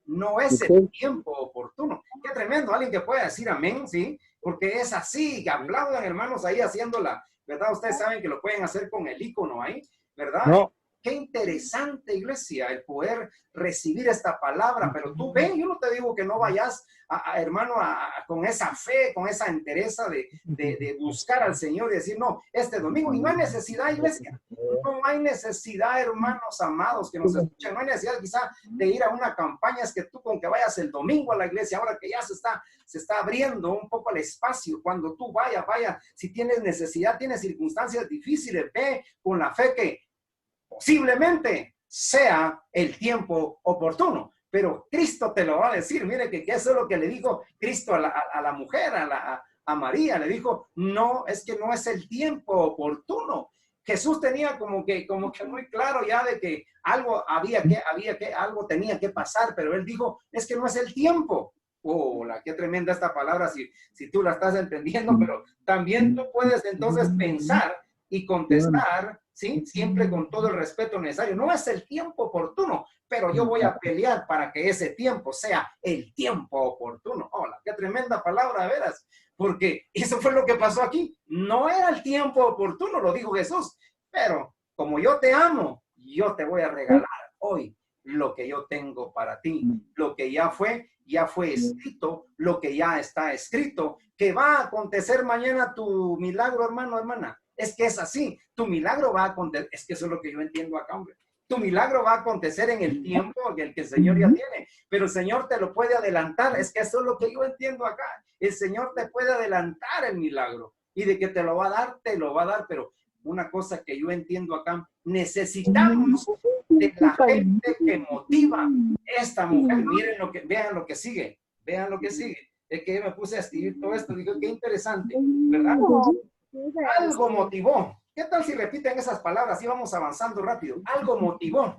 no es el tiempo oportuno. Qué tremendo, alguien que pueda decir amén, ¿sí? Porque es así, aplaudan hermanos ahí haciéndola, ¿verdad? Ustedes saben que lo pueden hacer con el icono ahí, ¿verdad? No. Qué interesante, iglesia, el poder recibir esta palabra. Pero tú ven, yo no te digo que no vayas, hermano, con esa fe, con esa entereza de buscar al Señor y decir, no, este domingo, y no hay necesidad, iglesia, no hay necesidad, hermanos amados que nos escuchan, no hay necesidad quizá de ir a una campaña, es que tú con que vayas el domingo a la iglesia, ahora que ya se está abriendo un poco el espacio, cuando tú vaya, si tienes necesidad, tienes circunstancias difíciles, ve con la fe que posiblemente sea el tiempo oportuno, pero Cristo te lo va a decir. Mire que eso es lo que le dijo Cristo a la mujer, a María, le dijo, no, es que no es el tiempo oportuno. Jesús tenía como que muy claro ya de que algo algo tenía que pasar, pero él dijo, es que no es el tiempo. Hola, qué tremenda esta palabra si tú la estás entendiendo, pero también tú puedes entonces pensar y contestar, ¿sí? Siempre con todo el respeto necesario. No es el tiempo oportuno, pero yo voy a pelear para que ese tiempo sea el tiempo oportuno. Hola, qué tremenda palabra, de veras, porque eso fue lo que pasó aquí. No era el tiempo oportuno, lo dijo Jesús, pero como yo te amo, yo te voy a regalar hoy lo que yo tengo para ti, lo que ya fue escrito, lo que ya está escrito, que va a acontecer mañana tu milagro, hermano, hermana. Es que es así, tu milagro va a acontecer, es que eso es lo que yo entiendo acá, hombre. Tu milagro va a acontecer en el tiempo en el que el Señor ya tiene, pero el Señor te lo puede adelantar, es que eso es lo que yo entiendo acá. El Señor te puede adelantar el milagro y de que te lo va a dar, te lo va a dar, pero una cosa que yo entiendo acá, necesitamos de la gente que motiva esta mujer. Miren vean lo que sigue, Es que yo me puse a escribir todo esto, digo, qué interesante, ¿verdad? Algo motivó. ¿Qué tal si repiten esas palabras? Y vamos avanzando rápido. Algo motivó.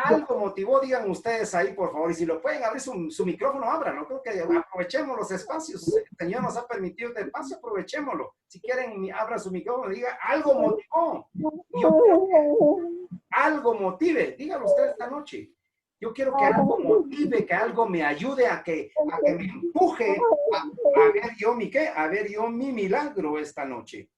Algo motivó, digan ustedes ahí, por favor. Y si lo pueden abrir su micrófono, ábranlo. Creo que aprovechemos los espacios. El Señor nos ha permitido este espacio, aprovechémoslo. Si quieren, abran su micrófono y digan, algo motivó. Algo motive. Díganlo ustedes esta noche. Yo quiero que algo motive, que algo me ayude a que me empuje a ver yo mi milagro esta noche.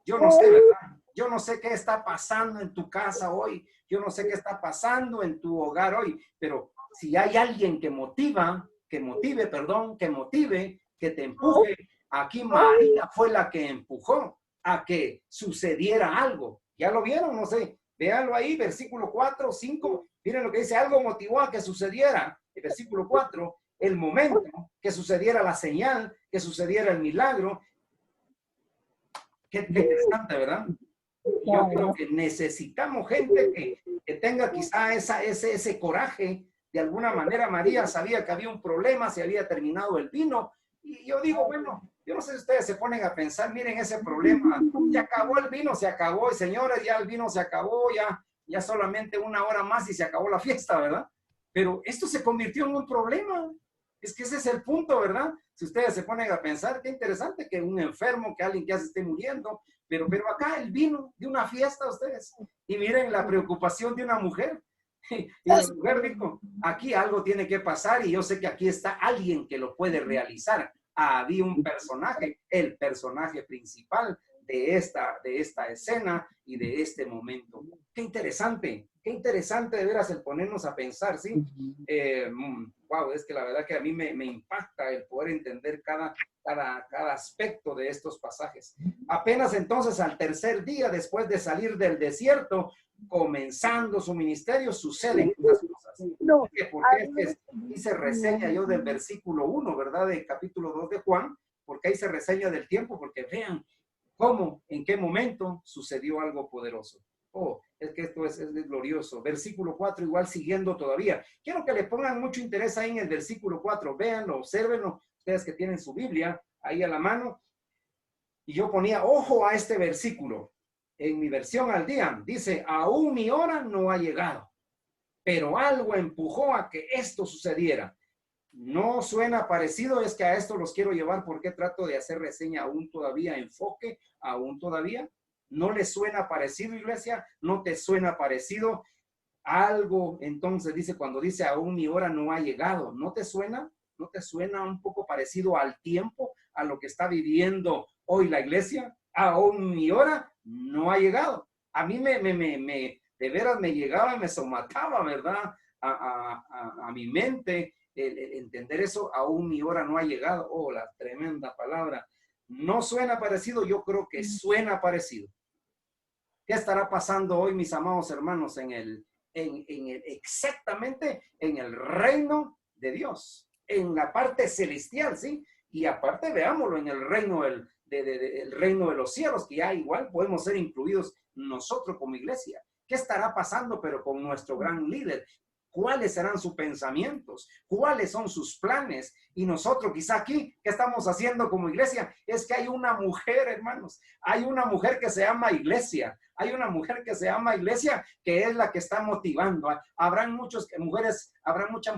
Yo no sé, ¿verdad? Yo no sé qué está pasando en tu casa hoy. Yo no sé qué está pasando en tu hogar hoy. Pero si hay alguien que motive, que te empuje. Aquí María fue la que empujó a que sucediera algo. ¿Ya lo vieron? No sé. Véanlo ahí, versículo 4, 5. Miren lo que dice, algo motivó a que sucediera. El versículo 4, el momento que sucediera la señal, que sucediera el milagro. Qué interesante, ¿verdad? Y yo creo que necesitamos gente que tenga quizá ese coraje. De alguna manera María sabía que había un problema, se había terminado el vino. Y yo digo, bueno, yo no sé si ustedes se ponen a pensar, miren ese problema, se acabó el vino, se acabó, y señores, ya el vino se acabó, ya solamente una hora más y se acabó la fiesta, ¿verdad? Pero esto se convirtió en un problema. Es que ese es el punto, ¿verdad? Si ustedes se ponen a pensar, qué interesante que un enfermo, que alguien que ya se esté muriendo, pero acá el vino de una fiesta, ustedes. Y miren la preocupación de una mujer. Y la mujer dijo, aquí algo tiene que pasar y yo sé que aquí está alguien que lo puede realizar. Había un personaje, el personaje principal de esta escena y de este momento. Qué interesante de veras el ponernos a pensar, ¿sí? Wow, es que la verdad que a mí me impacta el poder entender cada aspecto de estos pasajes. Apenas entonces al tercer día, después de salir del desierto, comenzando su ministerio, suceden estas cosas. Porque hice reseña yo del versículo 1, ¿verdad? Del capítulo 2 de Juan, porque ahí se reseña del tiempo, porque vean cómo, en qué momento sucedió algo poderoso. Oh, es que esto es glorioso. Versículo 4, igual siguiendo todavía. Quiero que le pongan mucho interés ahí en el versículo 4. Véanlo, obsérvenlo, ustedes que tienen su Biblia ahí a la mano. Y yo ponía ojo a este versículo. En mi versión al día dice, aún mi hora no ha llegado, pero algo empujó a que esto sucediera. No suena parecido, es que a esto los quiero llevar porque trato de hacer reseña aún todavía, enfoque aún todavía. ¿No les suena parecido, iglesia? ¿No te suena parecido? Algo, entonces dice, cuando dice aún mi hora no ha llegado, ¿no te suena? ¿No te suena un poco parecido al tiempo, a lo que está viviendo hoy la iglesia? Aún mi hora no ha llegado. A mí de veras me llegaba, me somataba, ¿verdad? A mi mente el entender eso, aún mi hora no ha llegado. Oh, la tremenda palabra. ¿No suena parecido? Yo creo que suena parecido. ¿Qué estará pasando hoy, mis amados hermanos, exactamente en el reino de Dios? En la parte celestial, ¿sí? Y aparte, veámoslo, en el reino el reino de los cielos, que ya igual podemos ser incluidos nosotros como iglesia. ¿Qué estará pasando, pero con nuestro gran líder? ¿Cuáles serán sus pensamientos? ¿Cuáles son sus planes? Y nosotros quizá aquí, ¿qué estamos haciendo como iglesia? Es que hay una mujer, hermanos, hay una mujer que se llama iglesia, hay una mujer que se llama iglesia que es la que está motivando. Habrán muchas mujeres, habrá mucha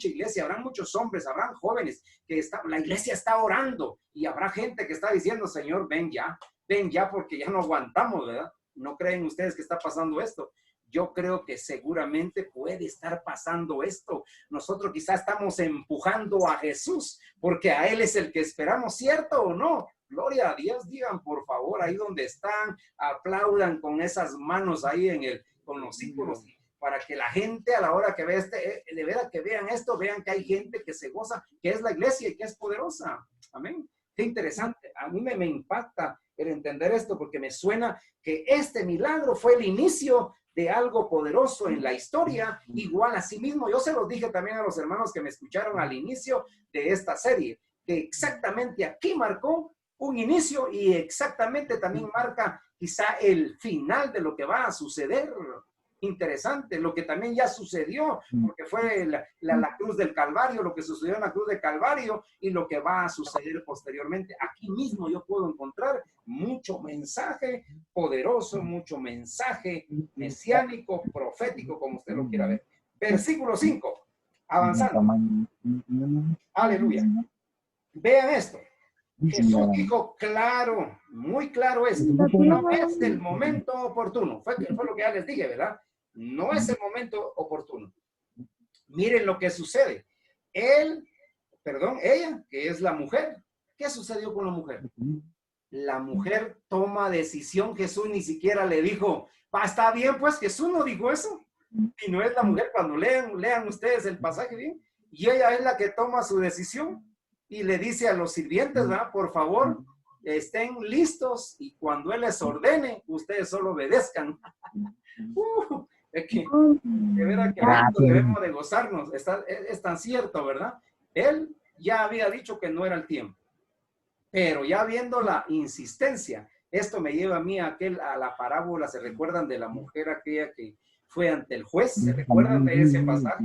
iglesia, habrán muchos hombres, habrán jóvenes que la iglesia está orando y habrá gente que está diciendo, Señor, ven ya porque ya no aguantamos, ¿verdad? ¿No creen ustedes que está pasando esto? Yo creo que seguramente puede estar pasando esto. Nosotros quizás estamos empujando a Jesús porque a Él es el que esperamos, ¿cierto o no? Gloria a Dios, digan por favor ahí donde están, aplaudan con esas manos ahí con los íconos para que la gente a la hora que vea de veras que vean esto, vean que hay gente que se goza, que es la iglesia y que es poderosa. Amén. Qué interesante. A mí me impacta el entender esto porque me suena que este milagro fue el inicio de algo poderoso en la historia, igual a sí mismo. Yo se los dije también a los hermanos que me escucharon al inicio de esta serie, que exactamente aquí marcó un inicio y exactamente también marca quizá el final de lo que va a suceder. Interesante, lo que también ya sucedió, porque fue la cruz del Calvario, lo que sucedió en la cruz del Calvario y lo que va a suceder posteriormente. Aquí mismo yo puedo encontrar mucho mensaje poderoso, mucho mensaje mesiánico, profético, como usted lo quiera ver. Versículo 5, avanzando. Aleluya. Vean esto. Jesús dijo claro, muy claro esto. No es el momento oportuno. Fue lo que ya les dije, ¿verdad? No es el momento oportuno. Miren lo que sucede. Ella, que es la mujer. ¿Qué sucedió con la mujer? La mujer toma decisión. Jesús ni siquiera le dijo, está bien, pues Jesús no dijo eso. Y no es la mujer, cuando lean ustedes el pasaje bien. Y ella es la que toma su decisión. Y le dice a los sirvientes, ¿verdad? Por favor, estén listos y cuando Él les ordene, ustedes solo obedezcan. Es que de verdad que debemos de gozarnos. Es tan cierto, ¿verdad? Él ya había dicho que no era el tiempo. Pero ya viendo la insistencia Esto me lleva a mí a la parábola, ¿se recuerdan de la mujer aquella que fue ante el juez? ¿Se recuerdan de ese pasaje?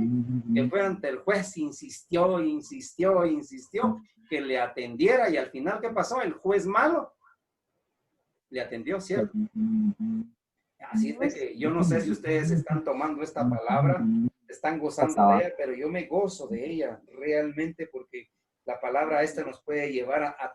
Que fue ante el juez, insistió, insistió, insistió, que le atendiera, y al final, ¿qué pasó? El juez malo le atendió, ¿cierto? Así es de que yo no sé si ustedes están tomando esta palabra, están gozando de ella, pero yo me gozo de ella realmente, porque la palabra esta nos puede llevar a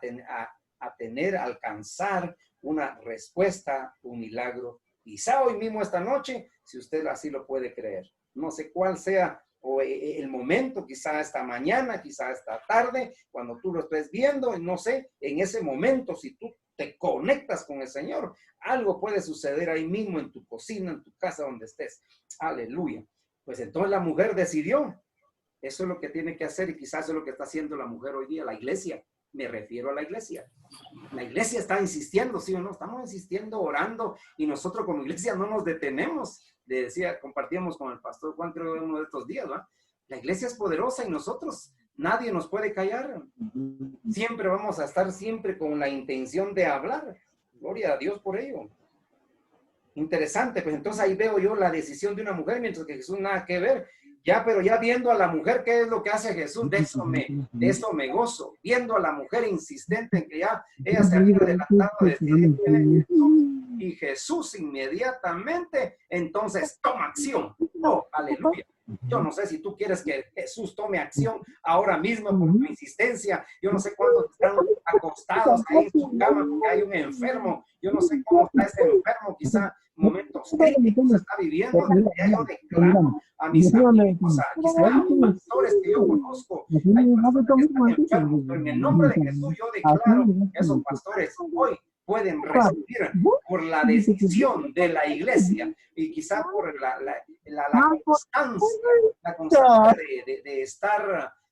tener, a alcanzar una respuesta, un milagro. Quizá hoy mismo, esta noche, si usted así lo puede creer. No sé cuál sea el momento, quizá esta mañana, quizá esta tarde, cuando tú lo estés viendo, no sé, en ese momento, si tú te conectas con el Señor, algo puede suceder ahí mismo en tu cocina, en tu casa, donde estés. Aleluya. Pues entonces la mujer decidió. Eso es lo que tiene que hacer, y quizás es lo que está haciendo la mujer hoy día, la iglesia. Me refiero a la iglesia. La iglesia está insistiendo, ¿sí o no? Estamos insistiendo, orando, y nosotros como iglesia no nos detenemos. Le decía, compartíamos con el pastor Juan, creo, uno de estos días, ¿va? La iglesia es poderosa y nosotros, nadie nos puede callar. Siempre vamos a estar siempre con la intención de hablar. Gloria a Dios por ello. Interesante, pues entonces ahí veo yo la decisión de una mujer, mientras que Jesús nada que ver. Ya, pero ya viendo a la mujer, ¿qué es lo que hace Jesús? De eso me gozo. Viendo a la mujer insistente en que ya ella se había adelantado de y Jesús inmediatamente, entonces toma acción. Oh, aleluya. Yo no sé si tú quieres que Jesús tome acción ahora mismo por tu insistencia. Yo no sé cuántos están acostados ahí en su cama porque hay un enfermo. Yo no sé cómo está ese enfermo, quizá momentos críticos se está viviendo. Yo declaro a mis amigos, quizá a los pastores que yo conozco, hay pastores que están enfermos, pero en el nombre de Jesús yo declaro que esos pastores hoy pueden recibir por la decisión de la iglesia y quizá por la constancia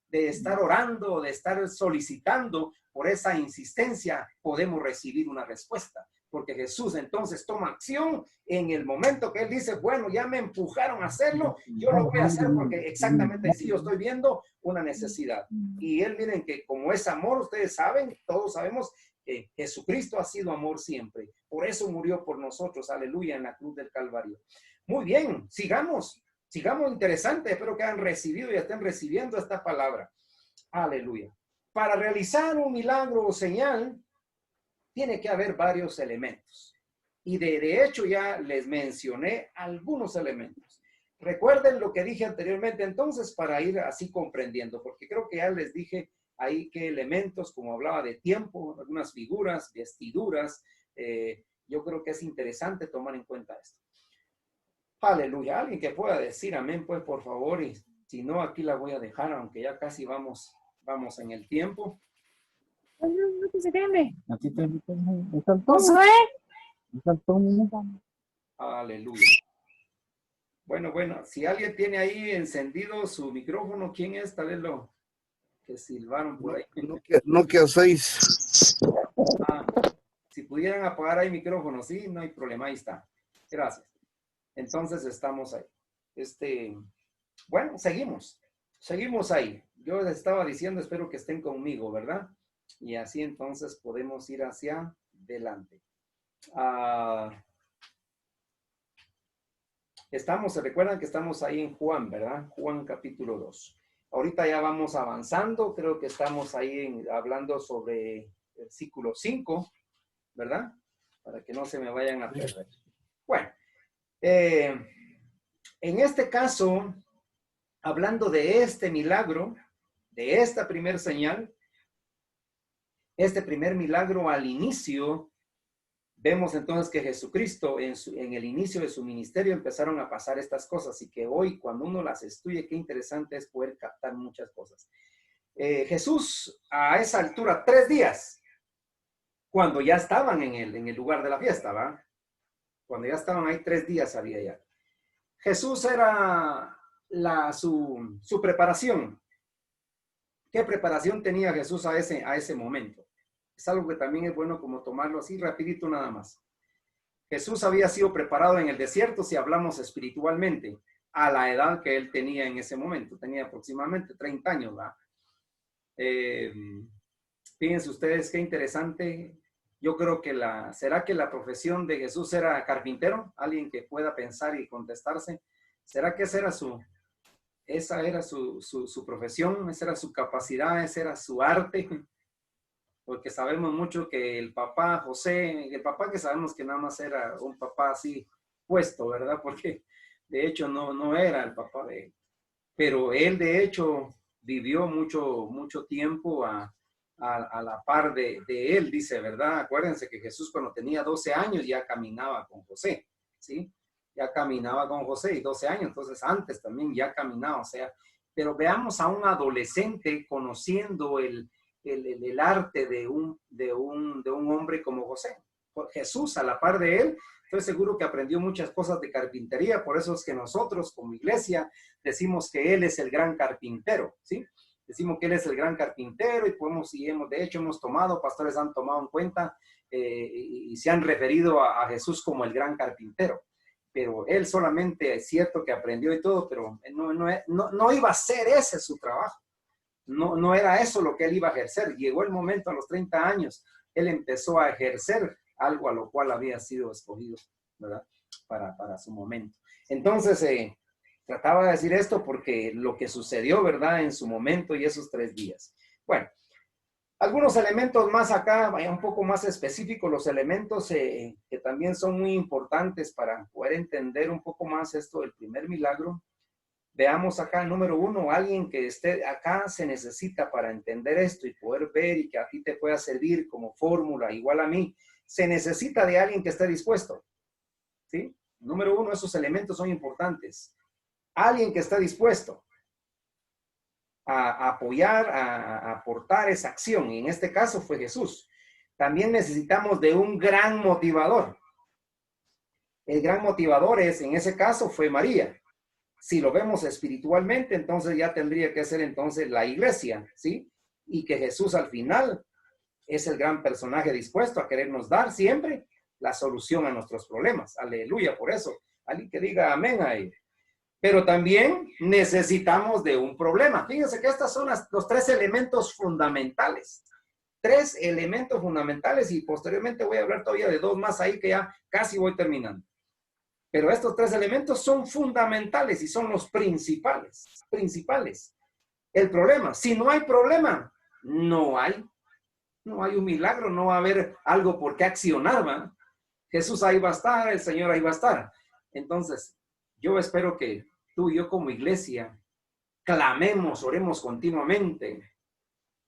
de estar orando, de estar solicitando por esa insistencia, podemos recibir una respuesta. Porque Jesús entonces toma acción en el momento que Él dice, bueno, ya me empujaron a hacerlo, yo lo voy a hacer porque exactamente así yo estoy viendo una necesidad. Y Él, miren que como es amor, ustedes saben, todos sabemos que Jesucristo ha sido amor siempre. Por eso murió por nosotros, aleluya, en la cruz del Calvario. Muy bien, sigamos interesante. Espero que hayan recibido y estén recibiendo esta palabra. Aleluya. Para realizar un milagro o señal, tiene que haber varios elementos. Y de hecho ya les mencioné algunos elementos. Recuerden lo que dije anteriormente entonces para ir así comprendiendo, porque creo que ya les dije ahí qué elementos, como hablaba de tiempo, algunas figuras, vestiduras. Yo creo que es interesante tomar en cuenta esto. Aleluya. Alguien que pueda decir amén, pues, por favor. Y si no, aquí la voy a dejar, aunque ya casi vamos en el tiempo. Aleluya. Bueno, si alguien tiene ahí encendido su micrófono, ¿quién es? Tal vez lo que silbaron por ahí. Nokia 6. Si pudieran apagar ahí el micrófono, sí, no hay problema, ahí está. Gracias. Entonces estamos ahí. Bueno, seguimos ahí. Yo les estaba diciendo, espero que estén conmigo, ¿verdad? Y así entonces podemos ir hacia adelante. Se recuerdan que estamos ahí en Juan, ¿verdad? Juan capítulo 2. Ahorita ya vamos avanzando, creo que estamos ahí hablando sobre el versículo 5, ¿verdad? Para que no se me vayan a perder. Bueno, en este caso, hablando de este milagro, de esta primer señal, este primer milagro al inicio, vemos entonces que Jesucristo en el inicio de su ministerio empezaron a pasar estas cosas y que hoy cuando uno las estudia, qué interesante es poder captar muchas cosas. Jesús a esa altura, 3 días, cuando ya estaban en el lugar de la fiesta, ¿va? Cuando ya estaban ahí 3 días había ya. Jesús era su preparación. ¿Qué preparación tenía Jesús a ese momento? Es algo que también es bueno como tomarlo así rapidito nada más. Jesús había sido preparado en el desierto, si hablamos espiritualmente, a la edad que él tenía en ese momento. Tenía aproximadamente 30 años, ¿verdad? Fíjense ustedes qué interesante Yo creo que ¿será que la profesión de Jesús era carpintero? Alguien que pueda pensar y contestarse. ¿Será que esa era su profesión? ¿Esa era su capacidad? ¿Ese era su arte? Porque sabemos mucho que el papá José, el papá que sabemos que nada más era un papá así puesto, ¿verdad? Porque de hecho no era el papá de él. Pero él de hecho vivió mucho tiempo a la par de él, dice, ¿verdad? Acuérdense que Jesús cuando tenía 12 años ya caminaba con José, ¿sí? Ya caminaba con José y 12 años, entonces antes también ya caminaba, o sea, pero veamos a un adolescente conociendo el arte de un hombre como José. Jesús a la par de él, estoy seguro que aprendió muchas cosas de carpintería, por eso es que nosotros como iglesia decimos que él es el gran carpintero, ¿sí? Decimos que él es el gran carpintero y de hecho hemos tomado, pastores han tomado en cuenta y se han referido a Jesús como el gran carpintero. Pero él solamente es cierto que aprendió y todo, pero no iba a ser ese su trabajo. No era eso lo que él iba a ejercer. Llegó el momento a los 30 años, él empezó a ejercer algo a lo cual había sido escogido, ¿verdad? Para su momento. Entonces, trataba de decir esto porque lo que sucedió, ¿verdad? En su momento y esos 3 días. Bueno, algunos elementos más acá, vaya un poco más específicos, los elementos que también son muy importantes para poder entender un poco más esto del primer milagro. Veamos acá, número 1, alguien que esté acá se necesita para entender esto y poder ver y que a ti te pueda servir como fórmula, igual a mí, se necesita de alguien que esté dispuesto, ¿sí? Número 1, esos elementos son importantes. Alguien que está dispuesto a apoyar, a aportar esa acción, y en este caso fue Jesús. También necesitamos de un gran motivador. El gran motivador en ese caso fue María. Si lo vemos espiritualmente, entonces ya tendría que ser entonces la iglesia, ¿sí? Y que Jesús al final es el gran personaje dispuesto a querernos dar siempre la solución a nuestros problemas. Aleluya, por eso. Alguien que diga amén ahí. Pero también necesitamos de un problema. Fíjense que estos son los 3 elementos fundamentales. 3 elementos fundamentales y posteriormente voy a hablar todavía de 2 más ahí que ya casi voy terminando. Pero estos 3 elementos son fundamentales y son los principales. El problema, si no hay problema, no hay un milagro, no va a haber algo por qué accionar, ¿va? Jesús ahí va a estar, el Señor ahí va a estar. Entonces, yo espero que tú y yo como iglesia clamemos, oremos continuamente.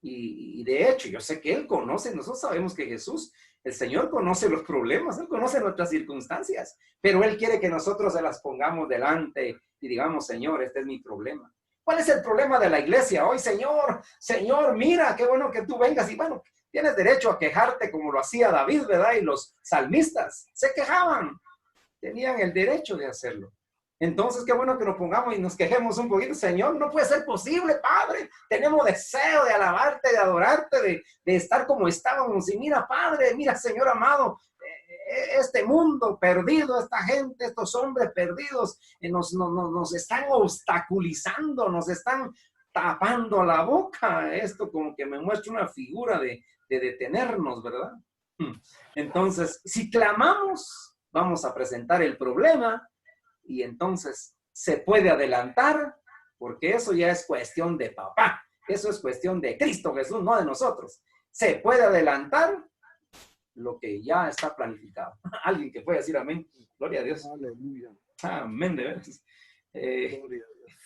Y de hecho, yo sé que Él conoce, nosotros sabemos que Jesús, el Señor conoce los problemas, Él conoce nuestras circunstancias, pero Él quiere que nosotros se las pongamos delante y digamos, Señor, este es mi problema. ¿Cuál es el problema de la iglesia hoy? Señor, mira, qué bueno que tú vengas. Y bueno, tienes derecho a quejarte como lo hacía David, ¿verdad? Y los salmistas se quejaban, tenían el derecho de hacerlo. Entonces, qué bueno que nos pongamos y nos quejemos un poquito. Señor, no puede ser posible, Padre. Tenemos deseo de alabarte, de adorarte, de estar como estábamos. Y mira, Padre, mira, Señor amado, este mundo perdido, esta gente, estos hombres perdidos, nos están obstaculizando, nos están tapando la boca. Esto como que me muestra una figura de detenernos, ¿verdad? Entonces, si clamamos, vamos a presentar el problema. Y entonces se puede adelantar, porque eso ya es cuestión de papá. Eso es cuestión de Cristo Jesús, no de nosotros. Se puede adelantar lo que ya está planificado. Alguien que pueda decir amén. Gloria a Dios. Aleluya. Amén, de veras.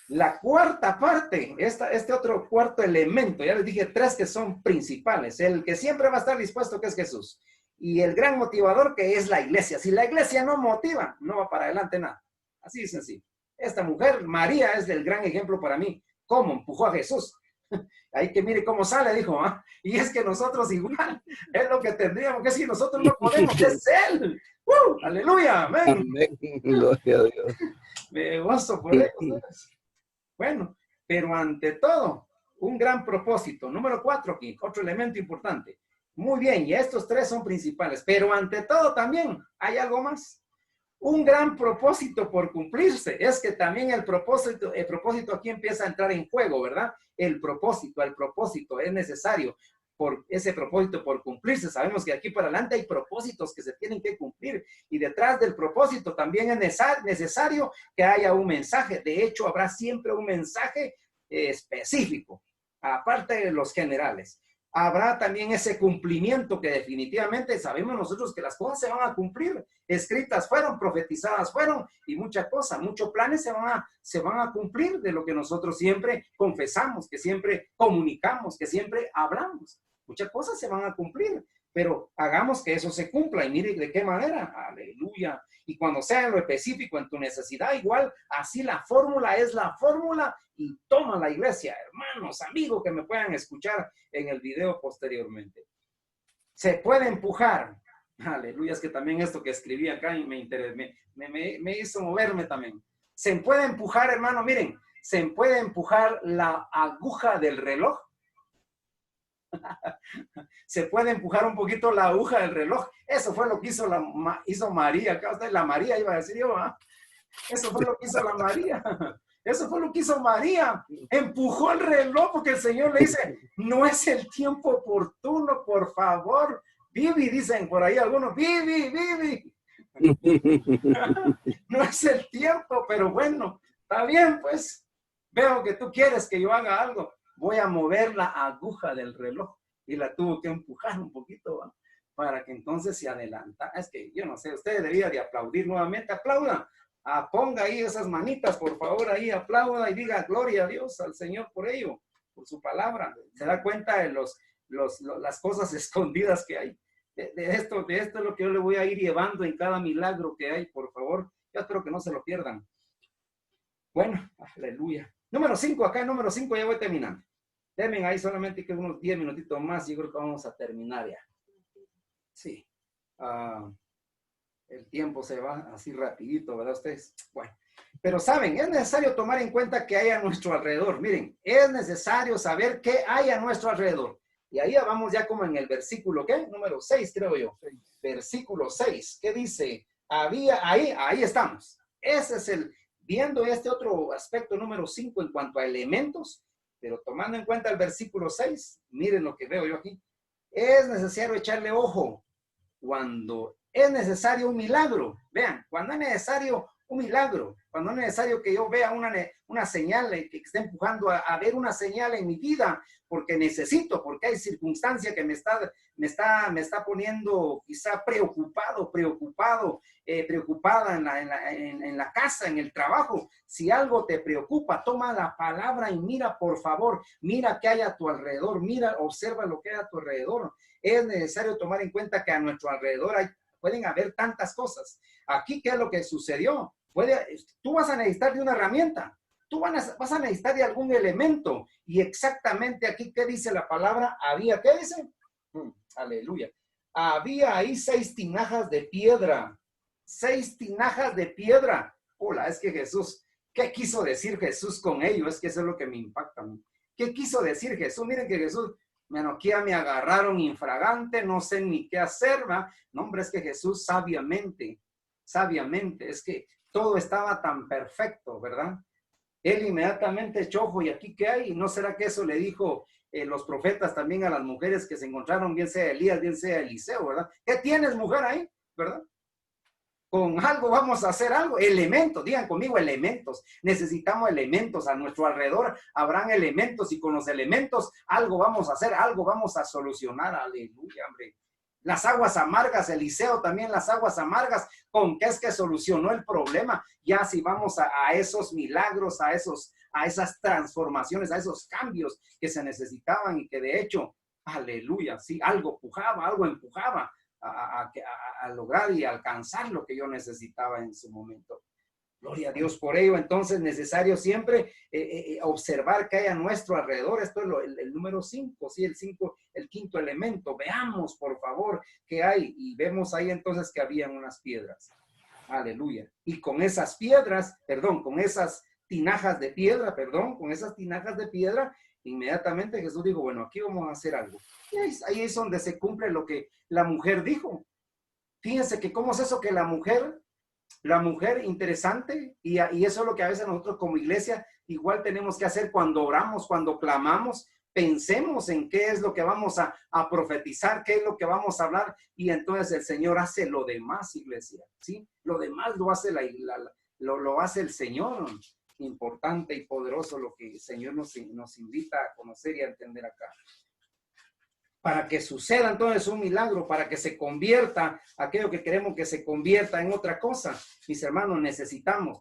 La cuarta parte, este otro cuarto elemento, ya les dije 3 que son principales. El que siempre va a estar dispuesto, que es Jesús. Y el gran motivador, que es la iglesia. Si la iglesia no motiva, no va para adelante nada. Así de sencillo. Esta mujer, María, es el gran ejemplo para mí. ¿Cómo empujó a Jesús? Ahí que mire cómo sale, dijo. ¿Ah? Y es que nosotros igual, es lo que tendríamos que decir. Nosotros no podemos, es Él. Aleluya, amén. Amén. Gloria a Dios. Me gozo por ellos. Bueno, pero ante todo, un gran propósito. Número 4 aquí, otro elemento importante. Muy bien, y estos 3 son principales. Pero ante todo también hay algo más. Un gran propósito por cumplirse. Es que también el propósito aquí empieza a entrar en juego, ¿verdad? El propósito es necesario. por ese propósito por cumplirse. Sabemos que aquí para adelante hay propósitos que se tienen que cumplir y detrás del propósito también es necesario que haya un mensaje. De hecho, habrá siempre un mensaje específico, aparte de los generales. Habrá también ese cumplimiento que definitivamente sabemos nosotros que las cosas se van a cumplir. Escritas fueron, profetizadas fueron y muchas cosas, muchos planes se van a cumplir de lo que nosotros siempre confesamos, que siempre comunicamos, que siempre hablamos. Muchas cosas se van a cumplir, pero hagamos que eso se cumpla y mire de qué manera. Aleluya. Y cuando sea en lo específico, en tu necesidad, igual, así la fórmula es la fórmula y toma la iglesia, hermanos, amigos que me puedan escuchar en el video posteriormente. Se puede empujar. Aleluya, es que también esto que escribí acá y me hizo moverme también. Se puede empujar, hermano, miren, se puede empujar la aguja del reloj. Se puede empujar un poquito la aguja del reloj. Eso fue lo que hizo María. Acá usted, la María iba a decir yo, ¿ah? Eso fue lo que hizo la María. Eso fue lo que hizo María. Empujó el reloj porque el Señor le dice, no es el tiempo oportuno, por favor. Vivi, dicen por ahí algunos, Vivi. No es el tiempo, pero bueno, está bien, pues. Veo que tú quieres que yo haga algo. Voy a mover la aguja del reloj. Y la tuvo que empujar un poquito, ¿va? Para que entonces se adelantara. Es que yo no sé, usted debería de aplaudir nuevamente. Aplauda. Ponga ahí esas manitas, por favor, ahí aplauda y diga gloria a Dios, al Señor por ello, por su palabra. Se da cuenta de las cosas escondidas que hay. De esto es lo que yo le voy a ir llevando en cada milagro que hay, por favor. Yo espero que no se lo pierdan. Bueno, aleluya. Número 5, acá número 5 ya voy terminando. Denme ahí solamente que unos 10 minutitos más y yo creo que vamos a terminar ya. Sí. El tiempo se va así rapidito, ¿verdad ustedes? Bueno, pero saben, es necesario tomar en cuenta qué hay a nuestro alrededor. Miren, es necesario saber qué hay a nuestro alrededor. Y ahí vamos ya como en el versículo, ¿qué? Número 6, creo yo. Versículo 6, ¿qué dice? Ahí estamos. Ese es viendo este otro aspecto número 5 en cuanto a elementos, pero tomando en cuenta el versículo 6, miren lo que veo yo aquí. Es necesario echarle ojo cuando es necesario un milagro. Vean, cuando es necesario un milagro, cuando es necesario que yo vea una señal, que esté empujando a ver una señal en mi vida, porque porque hay circunstancia que me está poniendo quizá preocupada en la casa, en el trabajo. Si algo te preocupa, toma la palabra y mira, por favor, mira qué hay a tu alrededor, mira, observa lo que hay a tu alrededor. Es necesario tomar en cuenta que a nuestro alrededor pueden haber tantas cosas. Aquí, ¿qué es lo que sucedió? Tú vas a necesitar de una herramienta, tú vas a necesitar de algún elemento. Y exactamente aquí, ¿qué dice la palabra? ¿Qué dice? Aleluya. Había ahí 6 tinajas de piedra. 6 tinajas de piedra. Hola, es que Jesús, ¿qué quiso decir Jesús con ello? Es que eso es lo que me impacta a mí. ¿Qué quiso decir Jesús? Miren que Jesús, aquí ya me agarraron infragante, no sé ni qué hacer, ¿va? No, hombre, es que Jesús sabiamente, es que todo estaba tan perfecto, ¿verdad? Él inmediatamente echó ojo, ¿y aquí qué hay? ¿No será que eso le dijo los profetas también a las mujeres que se encontraron, bien sea Elías, bien sea Eliseo, ¿verdad? ¿Qué tienes, mujer, ahí? ¿Verdad? Con algo vamos a hacer algo. Elementos, digan conmigo, elementos. Necesitamos elementos a nuestro alrededor. Habrán elementos y con los elementos algo vamos a hacer, algo vamos a solucionar. Aleluya, hombre. Las aguas amargas, Eliseo también las aguas amargas, ¿con qué es que solucionó el problema? Ya si vamos a esos milagros, a esas transformaciones, a esos cambios que se necesitaban y que de hecho, aleluya, sí, algo empujaba a lograr y alcanzar lo que yo necesitaba en su momento. Gloria a Dios por ello. Entonces, necesario siempre observar qué hay a nuestro alrededor. Esto es el número 5, ¿sí? El quinto elemento. Veamos, por favor, qué hay. Y vemos ahí entonces que habían unas piedras. Aleluya. Y con esas tinajas de piedra, inmediatamente Jesús dijo, bueno, aquí vamos a hacer algo. Y ahí es donde se cumple lo que la mujer dijo. Fíjense que cómo es eso que la mujer interesante, y eso es lo que a veces nosotros como iglesia igual tenemos que hacer cuando oramos, cuando clamamos, pensemos en qué es lo que vamos a profetizar, qué es lo que vamos a hablar, y entonces el Señor hace lo demás, iglesia, ¿sí? Lo demás lo hace, lo hace el Señor. Importante y poderoso lo que el Señor nos invita a conocer y a entender acá. Para que suceda entonces un milagro, para que se convierta aquello que queremos que se convierta en otra cosa, mis hermanos,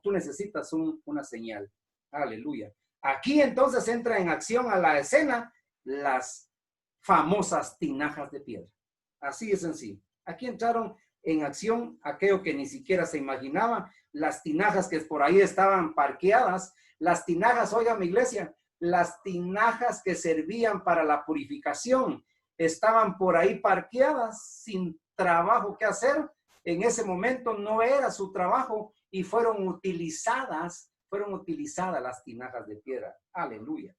tú necesitas una señal. Aleluya. Aquí entonces entra en acción a la escena las famosas tinajas de piedra. Así de sencillo. Aquí entraron en acción aquello que ni siquiera se imaginaba, las tinajas que por ahí estaban parqueadas, las tinajas, oiga mi iglesia, las tinajas que servían para la purificación, estaban por ahí parqueadas sin trabajo que hacer. En ese momento no era su trabajo y fueron utilizadas las tinajas de piedra. Aleluya.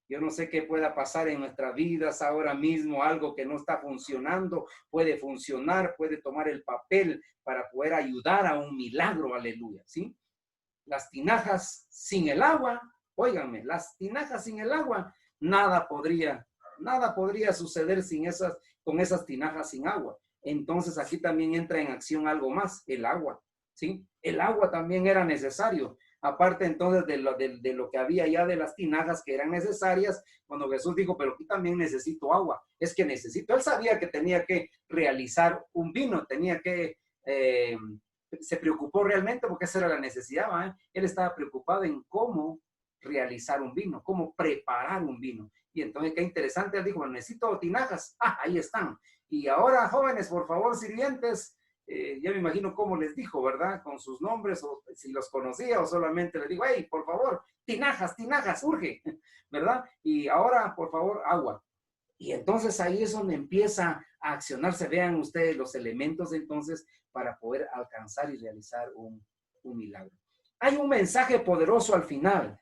Yo no sé qué pueda pasar en nuestras vidas ahora mismo, algo que no está funcionando, puede funcionar, puede tomar el papel para poder ayudar a un milagro, aleluya, ¿sí? Las tinajas sin el agua, óiganme, las tinajas sin el agua, nada podría suceder con esas tinajas sin agua. Entonces aquí también entra en acción algo más, el agua, ¿sí? El agua también era necesario. Aparte entonces de lo que había ya de las tinajas que eran necesarias, cuando Jesús dijo, pero aquí también necesito agua, es que necesito, él sabía que tenía que realizar un vino, se preocupó realmente porque esa era la necesidad, ¿eh? Él estaba preocupado en cómo realizar un vino, cómo preparar un vino. Y entonces qué interesante, él dijo, bueno, necesito tinajas, ahí están. Y ahora, jóvenes, por favor, sirvientes, ya me imagino cómo les dijo, ¿verdad? Con sus nombres, o si los conocía, o solamente les digo, hey, por favor, tinajas, urge, ¿verdad? Y ahora, por favor, agua. Y entonces ahí es donde empieza a accionarse, vean ustedes los elementos entonces para poder alcanzar y realizar un milagro. Hay un mensaje poderoso al final,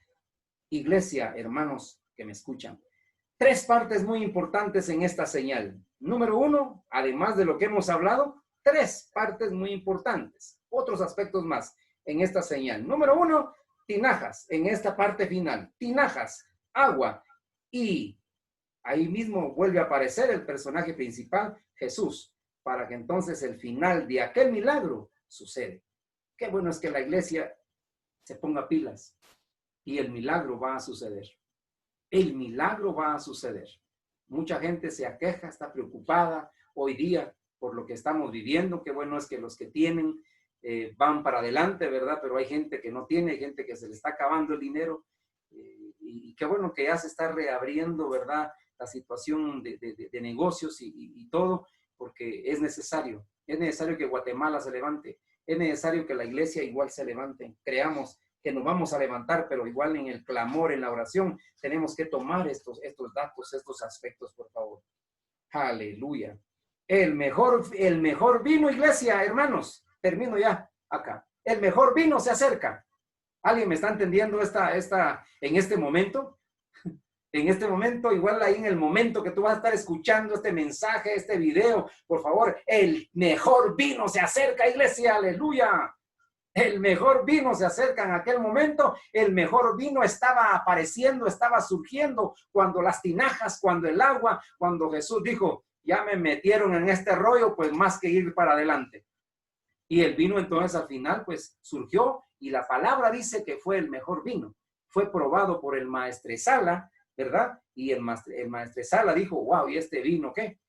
iglesia, hermanos que me escuchan. 3 partes muy importantes en esta señal. Número 1, además de lo que hemos hablado, 3 partes muy importantes, otros aspectos más en esta señal. Número 1, tinajas, en esta parte final, tinajas, agua, y ahí mismo vuelve a aparecer el personaje principal, Jesús, para que entonces el final de aquel milagro sucede. Qué bueno es que la iglesia se ponga pilas y el milagro va a suceder. El milagro va a suceder. Mucha gente se aqueja, está preocupada hoy día por lo que estamos viviendo. Qué bueno es que los que tienen van para adelante, ¿verdad? Pero hay gente que no tiene, hay gente que se le está acabando el dinero. Y qué bueno que ya se está reabriendo, ¿verdad? La situación de negocios y todo, porque es necesario que Guatemala se levante, es necesario que la iglesia igual se levante. Creamos que nos vamos a levantar, pero igual en el clamor, en la oración, tenemos que tomar estos datos, estos aspectos, por favor. Aleluya. El mejor vino, iglesia, hermanos, termino ya acá. El mejor vino se acerca. ¿Alguien me está entendiendo en este momento? En este momento, igual ahí en el momento que tú vas a estar escuchando este mensaje, este video, por favor, el mejor vino se acerca, iglesia, aleluya. El mejor vino se acerca en aquel momento, el mejor vino estaba apareciendo, estaba surgiendo cuando las tinajas, cuando el agua, cuando Jesús dijo, ya me metieron en este rollo, pues más que ir para adelante. Y el vino entonces al final pues surgió y la palabra dice que fue el mejor vino. Fue probado por el maestresala, ¿verdad? Y el maestresala dijo, wow, ¿y este vino qué?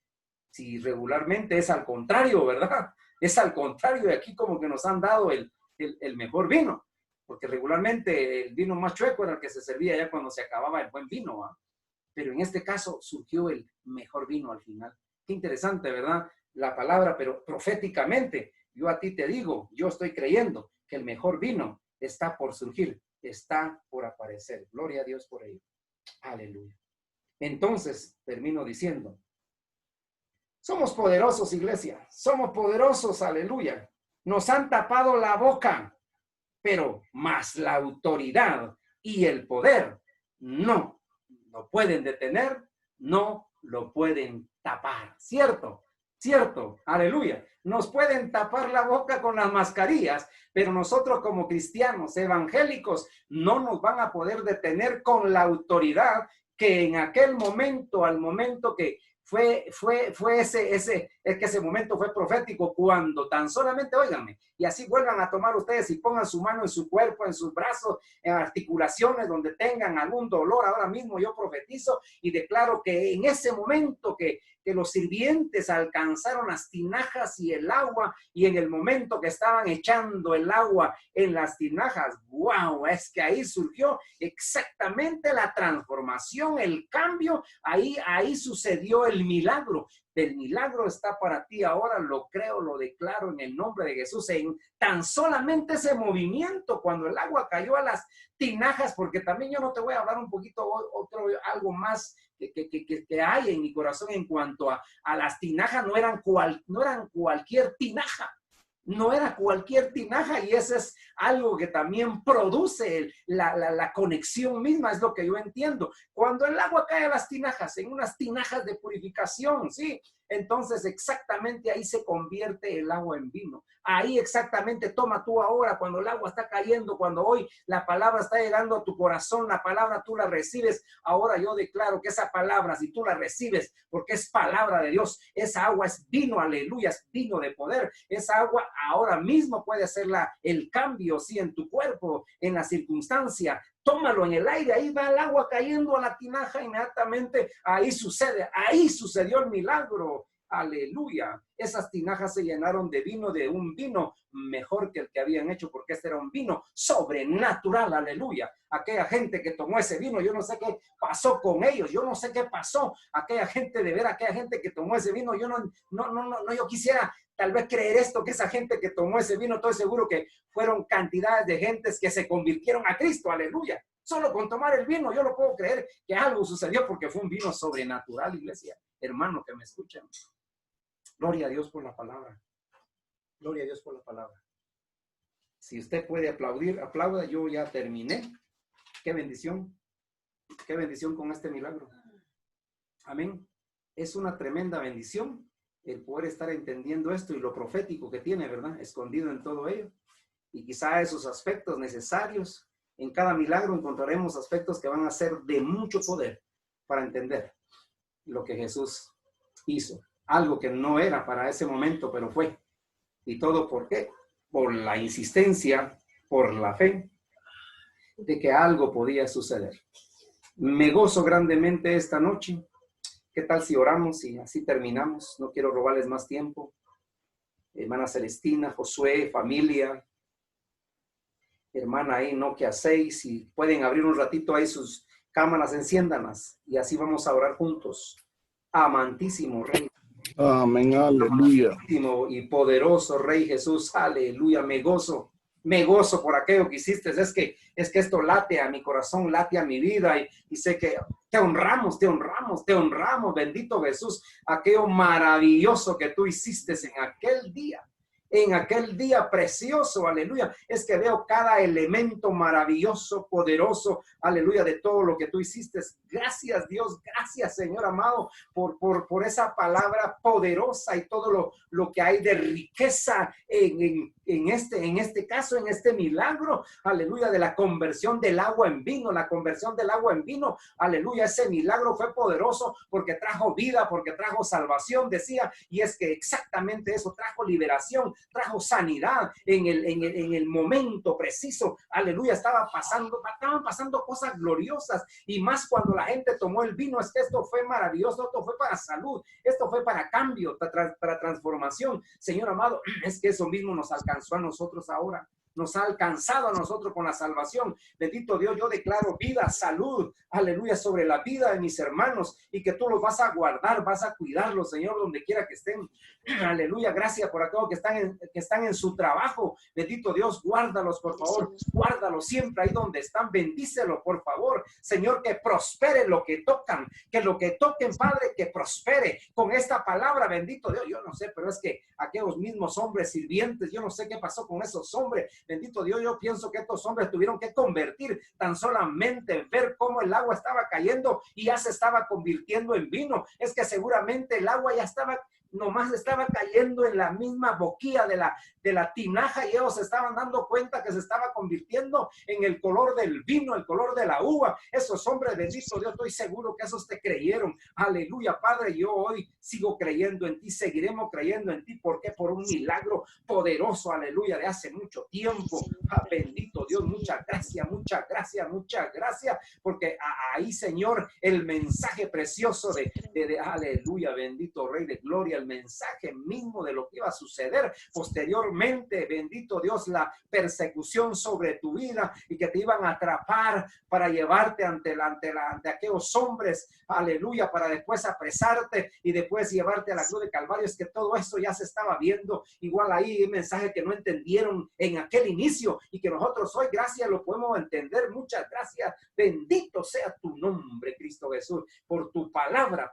Si regularmente es al contrario, ¿verdad? Es al contrario, y aquí como que nos han dado el mejor vino, porque regularmente el vino más chueco era el que se servía ya cuando se acababa el buen vino, ¿va? Pero en este caso surgió el mejor vino al final. Qué interesante, ¿verdad? La palabra, pero proféticamente, yo a ti te digo, yo estoy creyendo que el mejor vino está por surgir, está por aparecer. Gloria a Dios por ello. Aleluya. Entonces, termino diciendo, somos poderosos, iglesia, somos poderosos, aleluya. Nos han tapado la boca, pero más la autoridad y el poder no lo pueden detener, no lo pueden tapar. ¿Cierto? ¿Cierto? Aleluya. Nos pueden tapar la boca con las mascarillas, pero nosotros como cristianos evangélicos no nos van a poder detener con la autoridad que en aquel momento, al momento que fue ese momento fue profético, cuando tan solamente, óiganme, y así vuelvan a tomar ustedes y pongan su mano en su cuerpo, en sus brazos, en articulaciones donde tengan algún dolor. Ahora mismo yo profetizo y declaro que en ese momento que los sirvientes alcanzaron las tinajas y el agua, y en el momento que estaban echando el agua en las tinajas, wow, es que ahí surgió exactamente la transformación, el cambio, ahí sucedió el milagro. El milagro está para ti ahora, lo creo, lo declaro en el nombre de Jesús, en tan solamente ese movimiento, cuando el agua cayó a las tinajas, porque también yo no te voy a hablar un poquito algo más que hay en mi corazón en cuanto a las tinajas. No eran cualquier tinaja. No era cualquier tinaja, y eso es algo que también produce la conexión misma, es lo que yo entiendo. Cuando el agua cae a las tinajas, en unas tinajas de purificación, ¿sí? Entonces exactamente ahí se convierte el agua en vino. Ahí exactamente, toma tú ahora, cuando el agua está cayendo, cuando hoy la palabra está llegando a tu corazón, la palabra tú la recibes. Ahora yo declaro que esa palabra, si tú la recibes, porque es palabra de Dios, esa agua es vino, aleluya, es vino de poder. Esa agua ahora mismo puede hacer el cambio, sí, en tu cuerpo, en la circunstancia. Tómalo en el aire, ahí va el agua cayendo a la tinaja, inmediatamente ahí sucedió el milagro. Aleluya. Esas tinajas se llenaron de un vino mejor que el que habían hecho, porque este era un vino sobrenatural. Aleluya. Aquella gente que tomó ese vino, yo no sé qué pasó con ellos, yo no sé qué pasó. Aquella gente que tomó ese vino, yo yo quisiera tal vez creer esto, que esa gente que tomó ese vino, estoy seguro que fueron cantidades de gentes que se convirtieron a Cristo. Aleluya. Solo con tomar el vino, yo lo puedo creer que algo sucedió, porque fue un vino sobrenatural, iglesia. Hermano que me escuchan. Gloria a Dios por la palabra. Gloria a Dios por la palabra. Si usted puede aplaudir, aplauda. Yo ya terminé. Qué bendición. Qué bendición con este milagro. Amén. Es una tremenda bendición el poder estar entendiendo esto y lo profético que tiene, ¿verdad? Escondido en todo ello. Y quizá esos aspectos necesarios. En cada milagro encontraremos aspectos que van a ser de mucho poder para entender lo que Jesús hizo. Algo que no era para ese momento, pero fue. ¿Y todo por qué? Por la insistencia, por la fe de que algo podía suceder. Me gozo grandemente esta noche. ¿Qué tal si oramos y así terminamos? No quiero robarles más tiempo. Hermana Celestina, Josué, familia, hermana ahí, ¿no? ¿Qué hacéis? Si pueden abrir un ratito ahí sus cámaras, enciéndanlas y así vamos a orar juntos. Amantísimo Rey. Amén, aleluya. Amantísimo y poderoso Rey Jesús, aleluya. Me gozo por aquello que hiciste. Es que esto late a mi corazón, late a mi vida, y sé que te honramos, bendito Jesús, aquello maravilloso que tú hiciste en aquel día precioso, aleluya. Es que veo cada elemento maravilloso, poderoso, aleluya, de todo lo que tú hiciste. Gracias, Dios, gracias, Señor amado, por esa palabra poderosa y todo lo que hay de riqueza en este caso, en este milagro, aleluya, de la conversión del agua en vino, aleluya. Ese milagro fue poderoso porque trajo vida, porque trajo salvación, decía, y es que exactamente eso, trajo liberación, trajo sanidad en el momento preciso, aleluya. Estaban pasando cosas gloriosas, y más cuando la gente tomó el vino. Es que esto fue maravilloso, esto fue para salud, esto fue para cambio, para transformación. Señor amado, es que eso mismo nos alcanzó a nosotros ahora. Nos ha alcanzado a nosotros con la salvación. Bendito Dios, yo declaro vida, salud, aleluya, sobre la vida de mis hermanos, y que tú los vas a guardar, vas a cuidarlos, Señor, donde quiera que estén. Aleluya, gracias por aquellos que están en su trabajo. Bendito Dios, guárdalos, por favor, guárdalos siempre ahí donde están, bendícelos, por favor, Señor, que prospere lo que tocan, que lo que toquen, Padre, que prospere con esta palabra, bendito Dios. Yo no sé, pero es que aquellos mismos hombres sirvientes, yo no sé qué pasó con esos hombres. Bendito Dios, yo pienso que estos hombres tuvieron que convertir tan solamente ver cómo el agua estaba cayendo y ya se estaba convirtiendo en vino. Es que seguramente el agua ya estaba nomás estaba cayendo en la misma boquilla de la tinaja, y ellos se estaban dando cuenta que se estaba convirtiendo en el color del vino, el color de la uva. Esos hombres, bendito Dios, estoy seguro que esos te creyeron. Aleluya, Padre, yo hoy sigo creyendo en ti, seguiremos creyendo en ti. ¿Por qué? Por un milagro poderoso, aleluya, de hace mucho tiempo. Bendito Dios, muchas gracias, muchas gracias, muchas gracias, porque ahí, Señor, el mensaje precioso de aleluya, bendito Rey de Gloria, el mensaje mismo de lo que iba a suceder posteriormente, bendito Dios, la persecución sobre tu vida y que te iban a atrapar para llevarte ante aquellos hombres, aleluya, para después apresarte y después llevarte a la cruz de Calvario. Es que todo esto ya se estaba viendo. Igual ahí, un mensaje que no entendieron en aquel inicio y que nosotros hoy, gracias, lo podemos entender. Muchas gracias. Bendito sea tu nombre, Cristo Jesús, por tu palabra,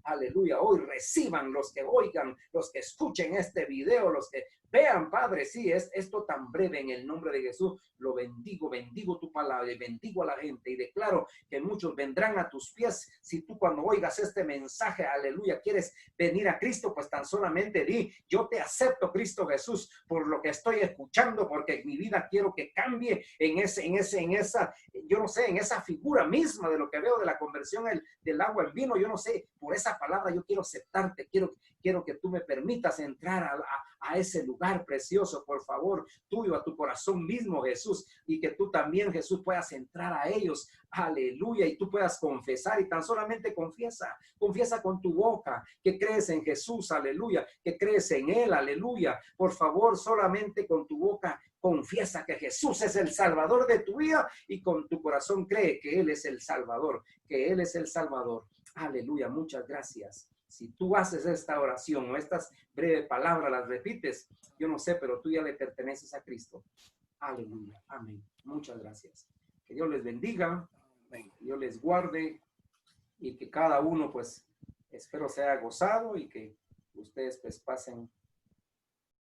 aleluya. Hoy reciban los que oigan, los que escuchen este video, los que vean, Padre, sí, es esto tan breve, en el nombre de Jesús. Lo bendigo tu palabra y bendigo a la gente y declaro que muchos vendrán a tus pies. Si tú, cuando oigas este mensaje, aleluya, quieres venir a Cristo, pues tan solamente di: yo te acepto, Cristo Jesús, por lo que estoy escuchando, porque mi vida quiero que cambie en esa, yo no sé, en esa figura misma de lo que veo de la conversión del agua en vino. Yo no sé, por esa palabra yo quiero aceptarte, quiero que tú me permitas entrar a ese lugar precioso, por favor, tuyo, a tu corazón mismo, Jesús, y que tú también, Jesús, puedas entrar a ellos, aleluya, y tú puedas confesar, y tan solamente confiesa con tu boca que crees en Jesús, aleluya, que crees en Él, aleluya. Por favor, solamente con tu boca confiesa que Jesús es el Salvador de tu vida, y con tu corazón cree que Él es el Salvador, que Él es el Salvador. Aleluya, muchas gracias. Si tú haces esta oración o estas breves palabras, las repites, yo no sé, pero tú ya le perteneces a Cristo. Aleluya, amén. Muchas gracias. Que Dios les bendiga, que Dios les guarde, y que cada uno, pues, espero sea gozado, y que ustedes, pues, pasen